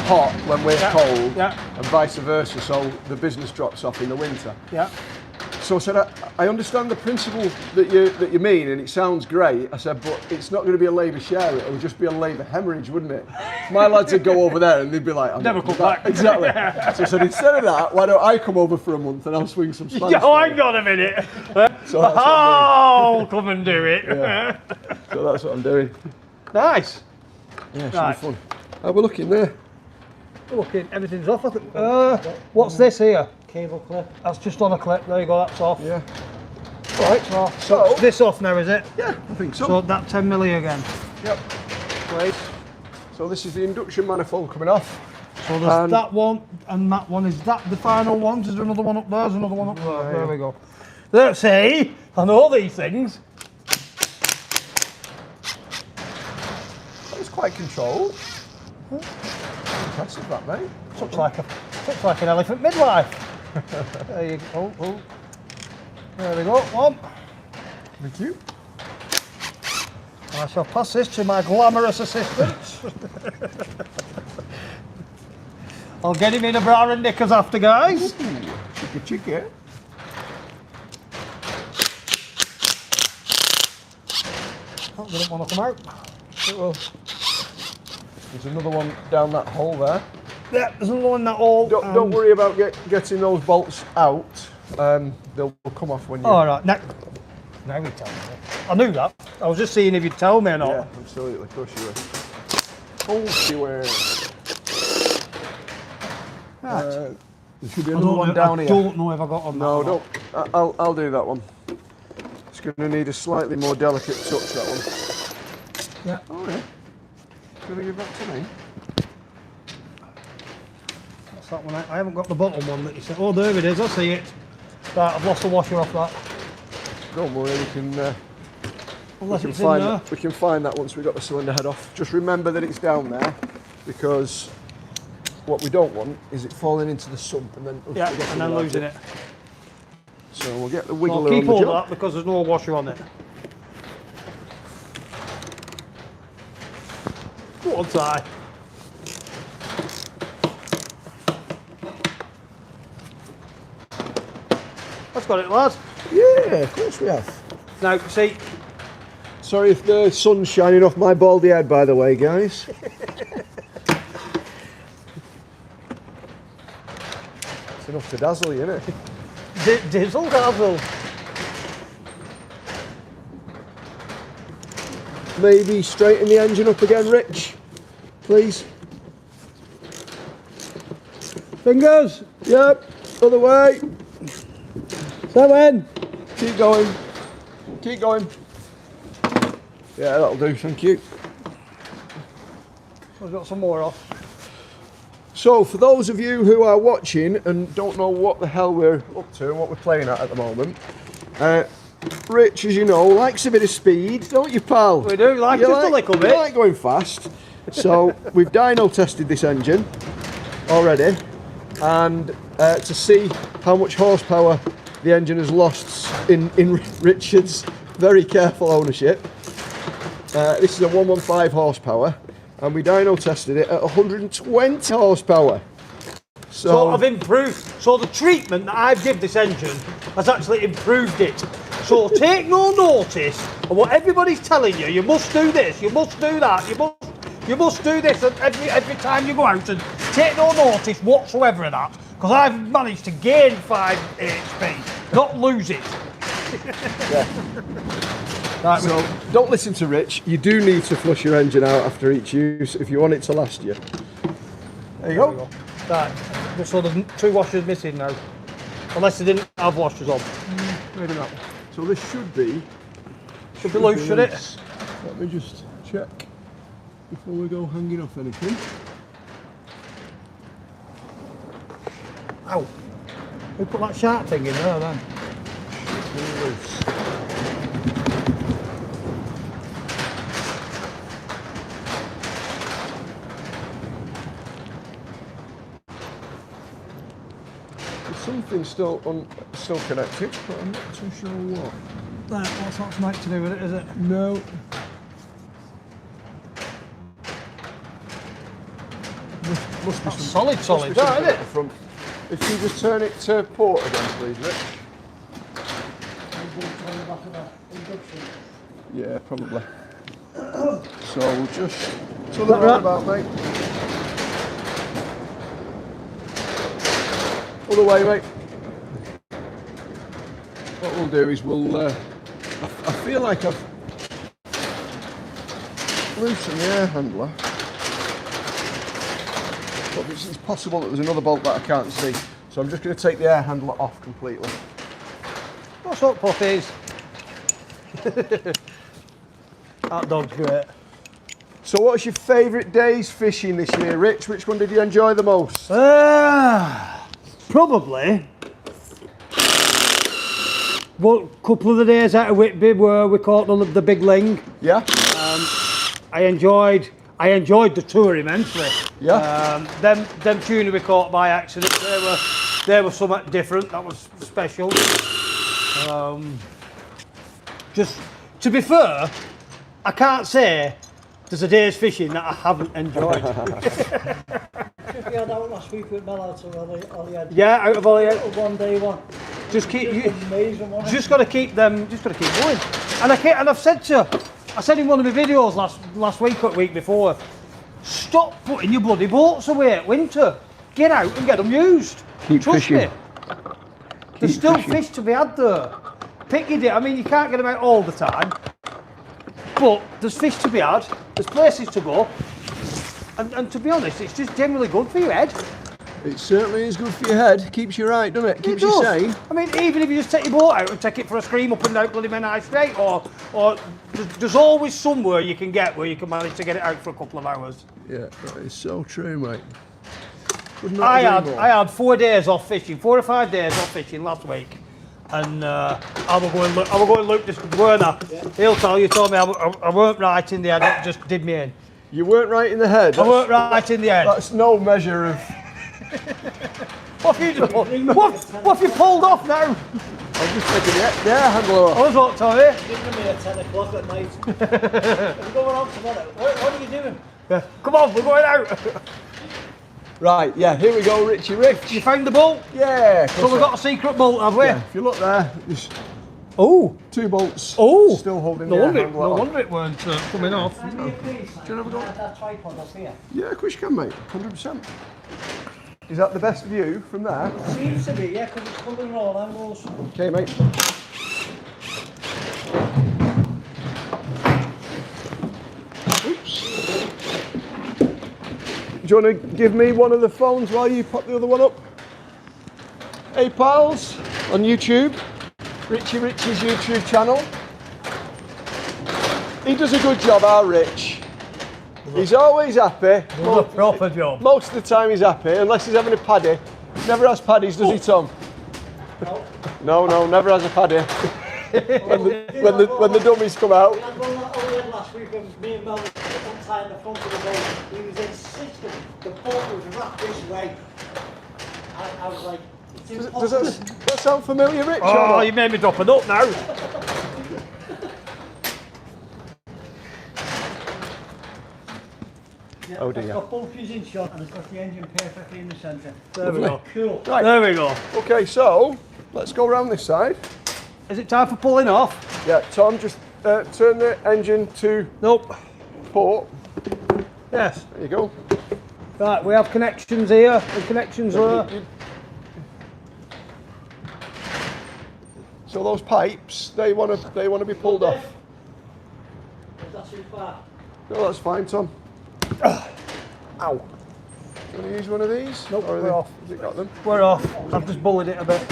hot when we're cold, and vice versa. So the business drops off in the winter. Yeah. So I said, I understand the principle that you mean, and it sounds great. I said, but it's not going to be a labour share, it would just be a labour hemorrhage, wouldn't it? My lads would go over there and they'd be like, I'm Never not come coming back. Exactly. So I said, instead of that, why don't I come over for a month and I'll swing some Spanish. Oh, hang on a minute. So that's what I'm Come and do it. Yeah. So that's what I'm doing. Nice. Yeah, it should Right. be fun. How are we looking there? Looking, everything's off. I think. What's this here? Cable clip. That's just on a clip. There you go. That's off. Yeah. Right. So this off now, is it? Yeah, I think so. So that 10 milli again. Yep. Great. So this is the induction manifold coming off. So there's And- that one and that one. Is that the final ones? Is there another one up there? There's another one up there. Yeah. There we go. There, see, I know these things. That was quite controlled. Impressive, that, mate. Looks like an elephant midwife. There you go. Oh. There we go. One. Thank you. I shall pass this to my glamorous assistant. I'll get him in a bra and knickers after, guys. Chicky. Oh, they don't want to come out. It will. There's another one down that hole there. Yeah, there's another one in that hole. Don't worry about getting those bolts out. They'll come off when you. All right, now you tell me. I knew that. I was just seeing if you'd tell me or not. Yeah, absolutely. Of course you will. Of course you will. Right. There should be I another don't one know- down I here. don't know if I got on that. No, or not. don't. I'll do that one. It's going to need a slightly more delicate touch, that one. Yeah. Oh, yeah. Going to give that to me? What's that one? I haven't got the bottom one that you said. Oh, there it is. I see it. Right, I've lost the washer off that. Don't worry, we can Unless it's in find there. that. We can find that once we've got the cylinder head off. Just remember that it's down there, because what we don't want is it falling into the sump and then Yeah, and then losing it. So we'll get the So wiggler I'll on keep the hold of job. that because there's no washer on it. Go on, Ty. That's got it, lads. Yeah, of course we have. Now, see, Sorry if the sun's shining off my baldy head, by the way, guys. It's enough to dazzle you, isn't it? dizzle dazzle. maybe straighten the engine up again, Rich? Please. Fingers. Yep. Other way. 7. Keep going. Keep going. Yeah, that'll do. Thank you. I've got some more off. So, for those of you who are watching and don't know what the hell we're up to and what we're playing at the moment, Rich, as you know, likes a bit of speed, don't you, pal? We do, like You just a little bit. You like going fast. So, we've dyno tested this engine already, and to see how much horsepower the engine has lost in Richard's very careful ownership. This is a 115 horsepower. And we dyno tested it at 120 horsepower. So I've improved. So the treatment that I've given this engine has actually improved it. So take no notice of what everybody's telling you. You must do this. You must do that. You must do this every time you go out, and take no notice whatsoever of that. Because I've managed to gain 5 HP, not lose it. Right, so don't listen to Rich. You do need to flush your engine out after each use if you want it to last you. There you go. Right, so there's 2 washers missing now. Unless they didn't have washers on. Maybe not. So this should be loose, should it? Let me just check before we go hanging off anything. Ow. Who put that sharp thing in there then? Loose. Something still connected, but I'm not too sure what. What's that meant to do with it, is it? No. Must be That's some, solid, that, isn't it? From, if you just turn it to port again, please, Rich. Yeah, probably. So we'll just turn that right about, mate. Other way, mate. What we'll do is we'll. I feel like I've loosened the air handler, but it's possible that there's another bolt that I can't see. So I'm just going to take the air handler off completely. What's up, puppies? That dog's great. So what's your favourite days fishing this year, Rich? Which one did you enjoy the most? Probably. Well, a couple of the days out of Whitby where we caught the big ling. Yeah? I enjoyed the tour immensely. Yeah? Them tuna we caught by accident, they were somewhat different. That was special. Just to be fair, I can't say there's a day's fishing that I haven't enjoyed. We had out last week with Mel out of Ollie Head. Yeah, out of all the One day one. just keep you. Amazing, wasn't it? Just got to keep them. Just got to keep going. And I've said in one of my videos last week or the week before, stop putting your bloody boats away at winter. Get out and get them used. Keep Trust fishing. me. There's still fishing. fish to be had there. Pick your day. I mean, you can't get them out all the time, but there's fish to be had. There's places to go. And to be honest, it's just generally good for your head. It certainly is good for your head. Keeps you right, doesn't it? Keeps It you does. sane. I mean, even if you just take your boat out and take it for a scream up and down bloody Men High Straight, or there's always somewhere you can get where you can manage to get it out for a couple of hours. Yeah, that is so true, mate. I had 4 days off fishing, 4 or 5 days off fishing last week, and I will go and look this Werner. Yeah. He'll tell you, told me I weren't right in the head. It just did me in. You weren't right in the head. I weren't right in the head. That's no measure of. What have you just pulled? What have you pulled off now? I'm just taking the air handler off. I was what, Tommy? Giving me at 10 o'clock at night. I'm going on tomorrow. What are you doing? Yeah. Come on, we're going out. Right, yeah, here we go, Richie Rich. You found the bolt? Yeah. So we've got a secret bolt, have we? Yeah, if you look there, there's Oh. 2 bolts. Oh. Still holding No the air wonder, handler no on. wonder it weren't coming off. Can you please? Do you have a go? Add that tripod up here. Yeah, of course you can, mate. 100%. Is that the best view from there? Seems to be, yeah, because it's coming in all angles. Okay, mate. do you want to give me one of the phones while you pop the other one up? Hey pals, on YouTube, Richie's YouTube channel. He does a good job, our Rich. He's always happy. A proper job. Most of the time he's happy, unless he's having a paddy. Never has paddies, does he, Tom? No, never has a paddy. when the dummies come out. We had one that we had last week when me and Mel were untying the front of the boat. He was insistent the boat was wrapped this way. I was like, it's impossible. Does that sound familiar, Rich? Oh, you made me drop it up now. Yeah, Oh, it's dear. got both keys in shot and it's got the engine perfectly in the centre. There we go. Cool. Right. There we go. Okay, so let's go around this side. Is it time for pulling off? Yeah, Tom, just turn the engine to Nope. port. Yes. There you go. Right, we have connections here and connections there. So those pipes, they want to be pulled off. Is that too far? No, that's fine, Tom. Ow. Do you want to use one of these? Nope, Or are we're off. Has it got them? We're off. I've just bullied it a bit.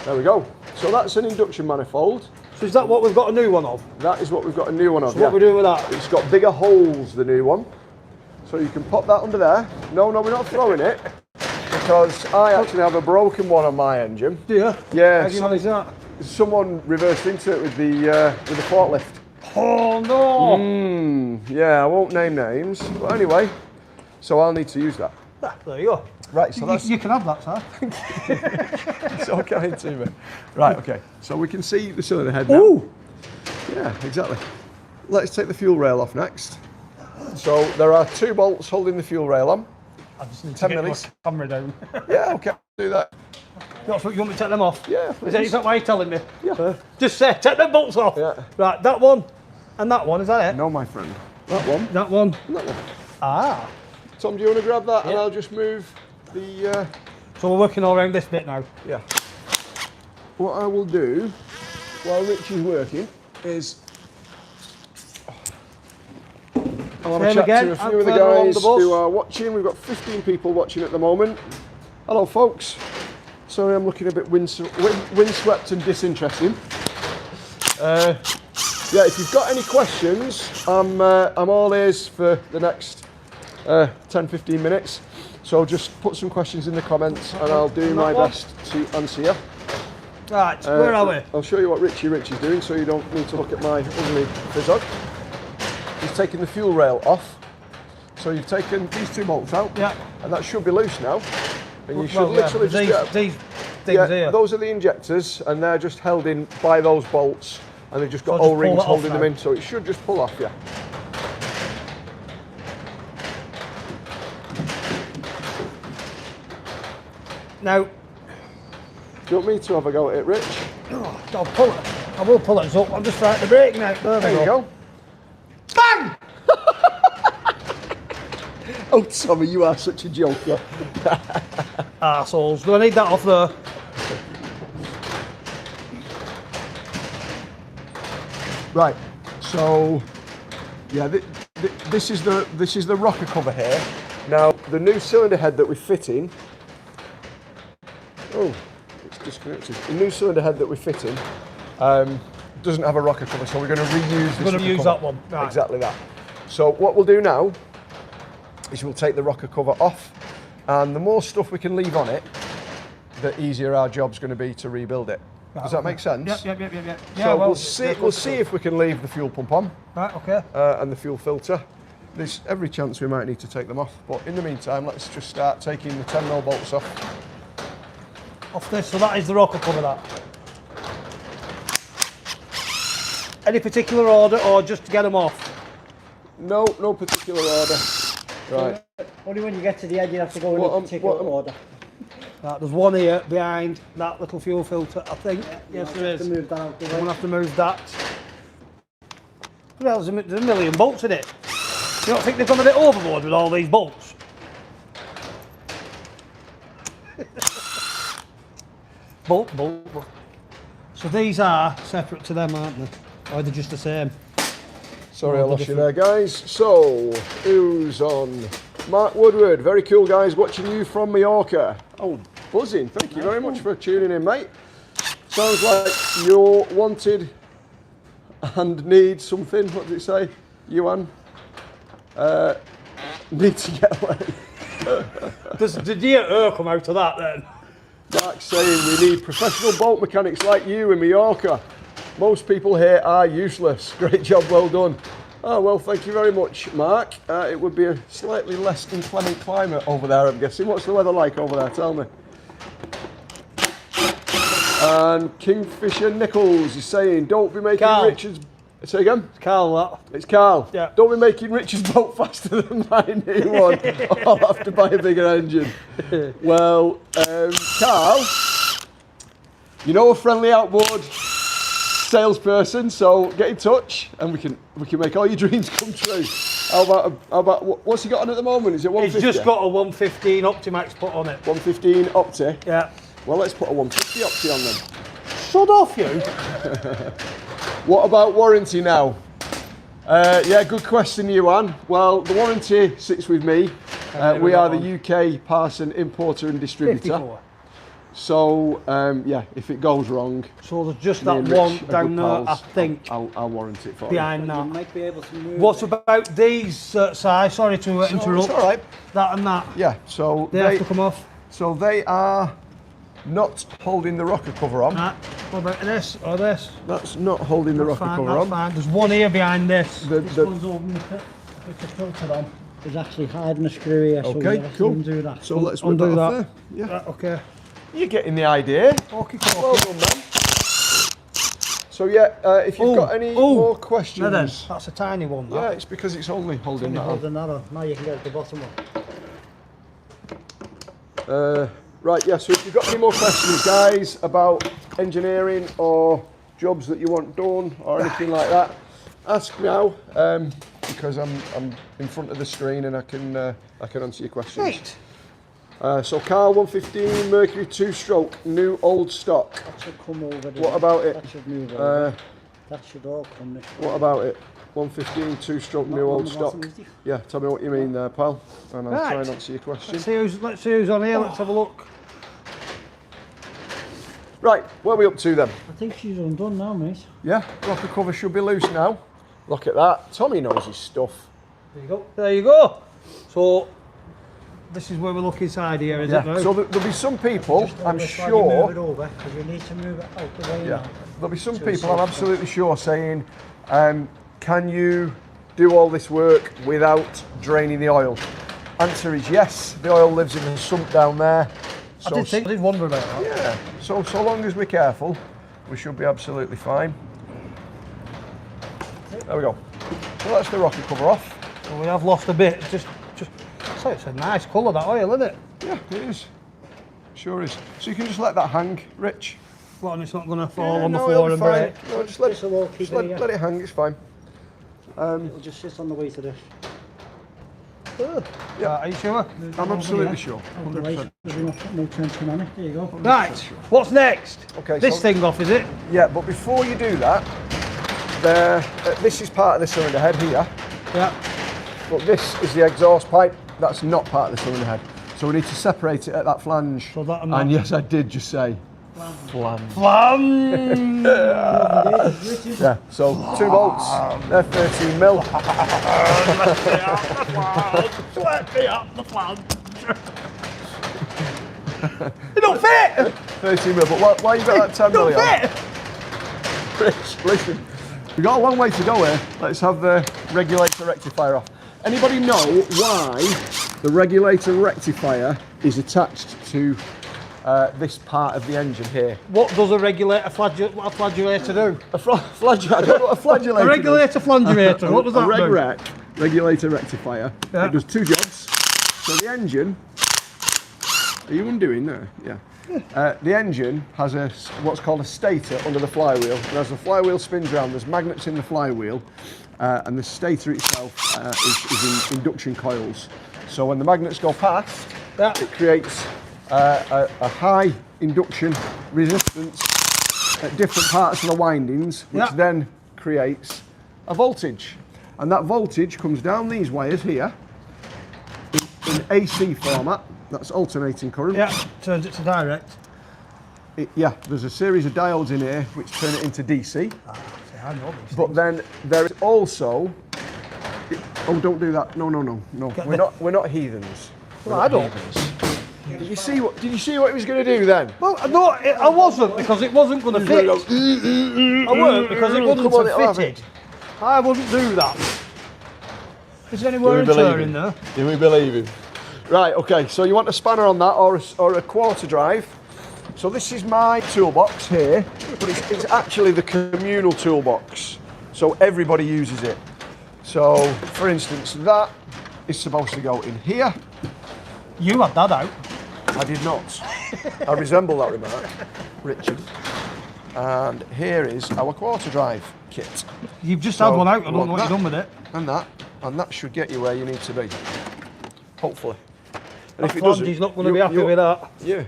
There we go. So that's an induction manifold. So is that what we've got a new one of? That is what we've got a new one of. So what we're doing with that? It's got bigger holes, the new one. So you can pop that under there. No, we're not throwing it. Because I actually have a broken one on my engine. Do you? Yeah. How do you manage that? Someone reversed into it with the forklift. Oh no! Yeah, I won't name names. But anyway, so I'll need to use that. Ah, there you go. Right, so that's You can have that, sir. it's all kind to me. Right, okay. So we can see the cylinder head now. Ooh! Yeah, exactly. Let's take the fuel rail off next. So there are 2 bolts holding the fuel rail on. I just need 10 to get my millis. camera down. Yeah, okay, do that. That's what you want me to take them off? Yeah, Is that why you're telling me? Yeah. Just say, take the bolts off. Yeah. Right, that one and that one, is that it? No, my friend. That one. That one. And that one. Ah. Tom, do you want to grab that and Yeah. I'll just move the... So we're working all around this bit now. Yeah. What I will do while Rich is working is I'll have a Same chat again, to a few and of the further along guys the bus. who are watching. We've got 15 people watching at the moment. Hello, folks. Sorry, I'm looking a bit windswept and disinterested. Yeah, if you've got any questions, I'm all ears for the next 10-15 minutes. So just put some questions in the comments and I'll do my best to answer you. Right, where are we? I'll show you what Richie's doing so you don't need to look at my ugly fizzog. He's taking the fuel rail off. So you've taken these 2 bolts out. Yeah. And that should be loose now. And you should Well, yeah, literally just get... these things here. Those are the injectors and they're just held in by those bolts and they've just got So just O-rings pull it off holding them now. in, so it should just pull off, yeah. Now, Do you want me to have a go at it, Rich? I'll pull it. I will pull it up. I'm just right at the brake now. There you go. Bang! Oh, Tommy, you are such a joker. Arseholes. Do I need that off there? Right, so yeah, this is the rocker cover here. Now the new cylinder head that we're fitting. Oh, it's disconnected. The new cylinder head that we're fitting doesn't have a rocker cover, so we're going to reuse this. We're going to use cover. that one. Right. Exactly that. So what we'll do now is we'll take the rocker cover off, and the more stuff we can leave on it, the easier our job's going to be to rebuild it. Does that make sense? Yep. So we'll see if we can leave the fuel pump on Right, okay. and the fuel filter. There's every chance we might need to take them off, but in the meantime, let's just start taking the 10mm bolts off. Off this, so that is the rocker cover, that. Any particular order or just to get them off? No particular order. Right. Only when you get to the end you have to go in What a I'm- particular what I'm- order. Right, there's one here behind that little fuel filter, I think. Yes, there is. To move that out the I'm way. going to have to move that. Well, there's a million bolts in it. You don't think they've gone a bit overboard with all these bolts? bolt. So these are separate to them, aren't they? Or are they just the same? Sorry, I lost you there, guys. So, who's on Mark Woodward, very cool guys, watching you from Mallorca. Oh, buzzing. Thank you very much for tuning in, mate. Sounds like you're wanted and need something. What did it say? Yuan? Need to get away. Did you come out of that then? Mark's saying we need professional boat mechanics like you in Mallorca. Most people here are useless. Great job, well done. Oh, well, thank you very much, Mark. It would be a slightly less inclement climate over there, I'm guessing. What's the weather like over there? Tell me. And Kingfisher Nichols is saying, don't be making Carl. Richard's... Say again? It's Carl, that. It's Carl. Yeah. Don't be making Richard's boat faster than my new one. I'll have to buy a bigger engine. Well, Carl, you know a friendly outboard salesperson, so get in touch and we can make all your dreams come true. How about what's he got on at the moment? Is it 150? He's just got a 115 Optimax put on it. 115 Opti. Yeah. Well, let's put a 150 Opti on them. Shut off, you. What about warranty now? Yeah, good question, Yuan. Well, the warranty sits with me. We are the UK Parson importer and distributor. 54. So, yeah, if it goes wrong, So there's just me that and Rich one are down good there, I pals. think, I'll warranty it for behind You that. might be able to move What it. about these, Si? Sorry to you. interrupt. It's all right. That and that. Yeah, so They have to come off. so they are not holding the rocker cover on. Right. What about this or this? That's not holding the rocker Fine, cover that's on. fine. There's one here behind this. This one's open the pit with the filter on. There's actually hiding a screw here, so Okay, we'll have to cool. undo that. So let's whip Undo that off that. there. Yeah, Right, okay. you're getting the idea. Okay, Well done, man. So yeah, if you've got any more questions, No, then, that's a tiny one. yeah, That. it's because it's only holding Only that on. holding that on. Now you can get the bottom one. Right, yeah, so if you've got any more questions, guys, about engineering or jobs that you want done or anything like that, ask now, because I'm in front of the screen and I can answer your questions. Right. So Carl 115 Mercury 2-stroke, new old stock. That should come over there. What about it? That should move over. That should all come this way. What about it? 115 2-stroke, new on old the stock. bottom, is it? Yeah, tell me what you mean there, pal, and I'll try Right. and answer your question. Let's see who's on here. Let's have a look. Right, where are we up to then? I think she's undone now, mate. Yeah, rocker cover should be loose now. Look at that. Tommy knows his stuff. There you go. There you go. So this is where we look inside here, is it? Yeah. Now? So there'll be some people, I'm This while you move it sure. over, because you need to move it out the way Yeah. now. There'll be some To a people, I'm safe absolutely sure, saying, can you do all this work without draining the oil? Answer is yes. The oil lives in the sump down there. I did wonder about that. Yeah. So long as we're careful, we should be absolutely fine. There we go. So that's the rocker cover off. So we have lost a bit. Just. So it's a nice colour, that oil, isn't it? Yeah, it is. Sure is. So you can just let that hang, Rich. Well, and it's not going to fall Yeah, on the no, floor it'll and be fine. break. No, just let, This'll all keep just it let, here. let it hang, it's fine. It'll just sit on the way to this. Yeah. Are you sure? I'm absolutely sure. Otherwise, 100%. there's no tension on it. There you go. Right. What's next? Okay, This so- thing off, is it? Yeah, but before you do that, this is part of the cylinder head here, Yeah. but this is the exhaust pipe. That's not part of the cylinder head. So we need to separate it at that flange. So that and yes, I did just say flange. Flam. Yeah, so 2 bolts, they're 13 mil. Let me up the flange. It don't fit. 13 mil, but why you got that 10 Don't mil on? fit. Rich, listen, we've got a long way to go here. Let's have the regulator rectifier off. Anybody know why the regulator rectifier is attached to this part of the engine here? What does a regulator flagellator do? A flagellator, I don't know what a flagellator A regulator flagellator. What does a that reg do? rec, regulator rectifier. Yeah. It does 2 jobs. So the engine, are you undoing there? Yeah. The engine has what's called a stator under the flywheel. And as the flywheel spins around, there's magnets in the flywheel, and the stator itself is in induction coils. So when the magnets go past, Yeah. it creates a high induction resistance at different parts of the windings, which Yeah. then creates a voltage. And that voltage comes down these wires here AC format. That's alternating current. Yeah, turns it to direct. Yeah, there's a series of diodes in here which turn it into DC. See, I know these But things. then there is also. Oh, don't do that! No. We're not heathens. Well, I don't. Did you see what he was going to do then? Well, no, I wasn't, because it wasn't going to fit. I weren't, because it wouldn't Come on, it'll have have fitted. I wouldn't do that. Is there any wear and tear in there? Do we believe him? Right, okay, so you want a spanner on that or a quarter drive. So this is my toolbox here, but it's actually the communal toolbox. So everybody uses it. So, for instance, that is supposed to go in here. You had that out. I did not. I resemble that remark, Richard. And here is our quarter drive kit. You've just So, had one out. I don't know want what you've that done with it. And that should get you where you need to be. Hopefully. And That flange's not going to be happy with that. Yeah.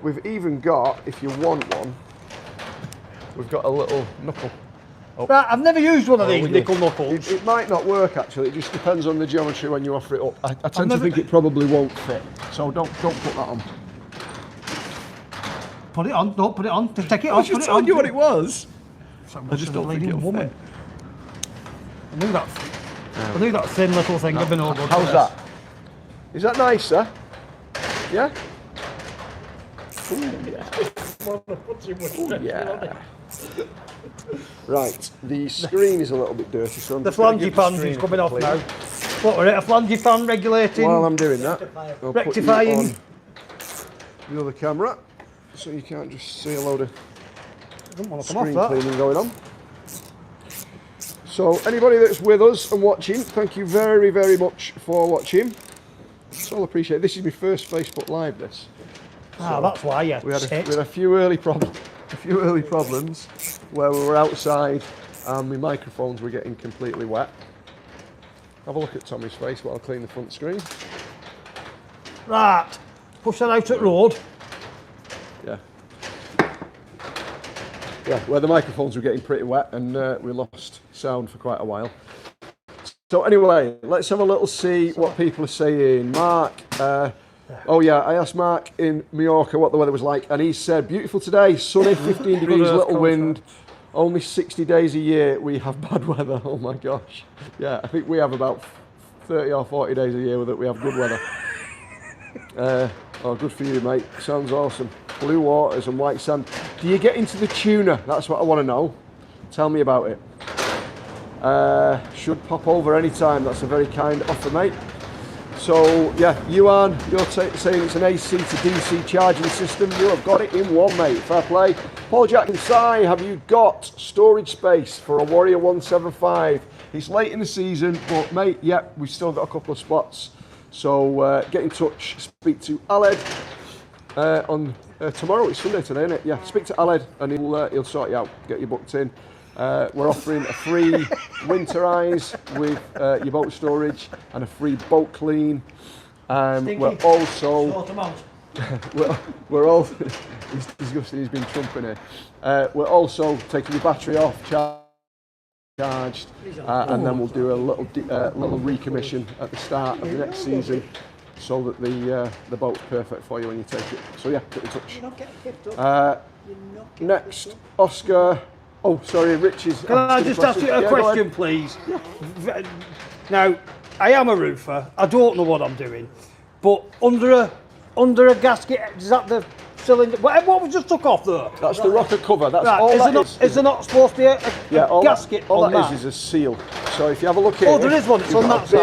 We've even got, if you want one, we've got a little knuckle. Right, I've never used one of these with nickel you. knuckles. It might not work actually. It just depends on the geometry when you offer it up. I tend to never- think it probably won't fit. So don't put that on. Put it on. Don't put it on. Take it I off. just Put it told on. you what it was. I just don't think it'll fit. I knew that. I knew that thin little thing had been all good. How's that? Is that nicer? Yeah? Yeah. Right, the screen is a little bit dirty, so I'm The just gonna flangy give the pans screen is a coming off clean. now. What were it? A flangy pan regulating? While I'm doing that, I'll put you Rectifying. on the other camera, so you can't just see a load of I don't want to come screen off that. cleaning going on. So anybody that's with us and watching, thank you very, very much for watching. It's all appreciated. This is my first Facebook Live. This. Ah, that's why. Yeah. We had a few early problems where we were outside and my microphones were getting completely wet. Have a look at Tommy's face while I clean the front screen. Right. Push that out at road. Yeah. Yeah, where the microphones were getting pretty wet and we lost sound for quite a while. So anyway, let's have a little see what people are saying. Mark, oh yeah, I asked Mark in Mallorca what the weather was like and he said, beautiful today, sunny, 15 degrees, little wind, only 60 days a year we have bad weather. Oh my gosh. Yeah, I think we have about 30 or 40 days a year that we have good weather. Oh, good for you, mate. Sounds awesome. Blue waters and white sand. Do you get into the tuna? That's what I want to know. Tell me about it. Should pop over anytime. That's a very kind offer, mate. So, yeah, Yuan, you're saying it's an AC to DC charging system. You have got it in one, mate. Fair play. Paul Jack and Si, have you got storage space for a Warrior 175? It's late in the season, but, mate, yeah, we've still got a couple of spots. So get in touch, speak to Aled on tomorrow. It's Sunday today, isn't it? Yeah, speak to Aled and he'll sort you out, get you booked in. We're offering a free winterize with your boat storage and a free boat clean. We're also Sort 'em out. we're all he's disgusting. He's been trumping here. We're also taking your battery off, charged, and then we'll do a little recommission at the start of the next season, so that the boat's perfect for you when you take it. So yeah, get in touch. You're not getting picked up. Next, Oscar. Oh, sorry, Rich is. Can I just ask you a Yeah, go question, ahead. please? Now, I am a roofer. I don't know what I'm doing, but under a gasket, is that the cylinder? What was just took off there? That's the rocker cover. That's Right, all is, that there not, is there not supposed to be a Yeah, all gasket all on that that? is a seal. So if you have a look here, Oh, there is one. It's you've on got that a big side.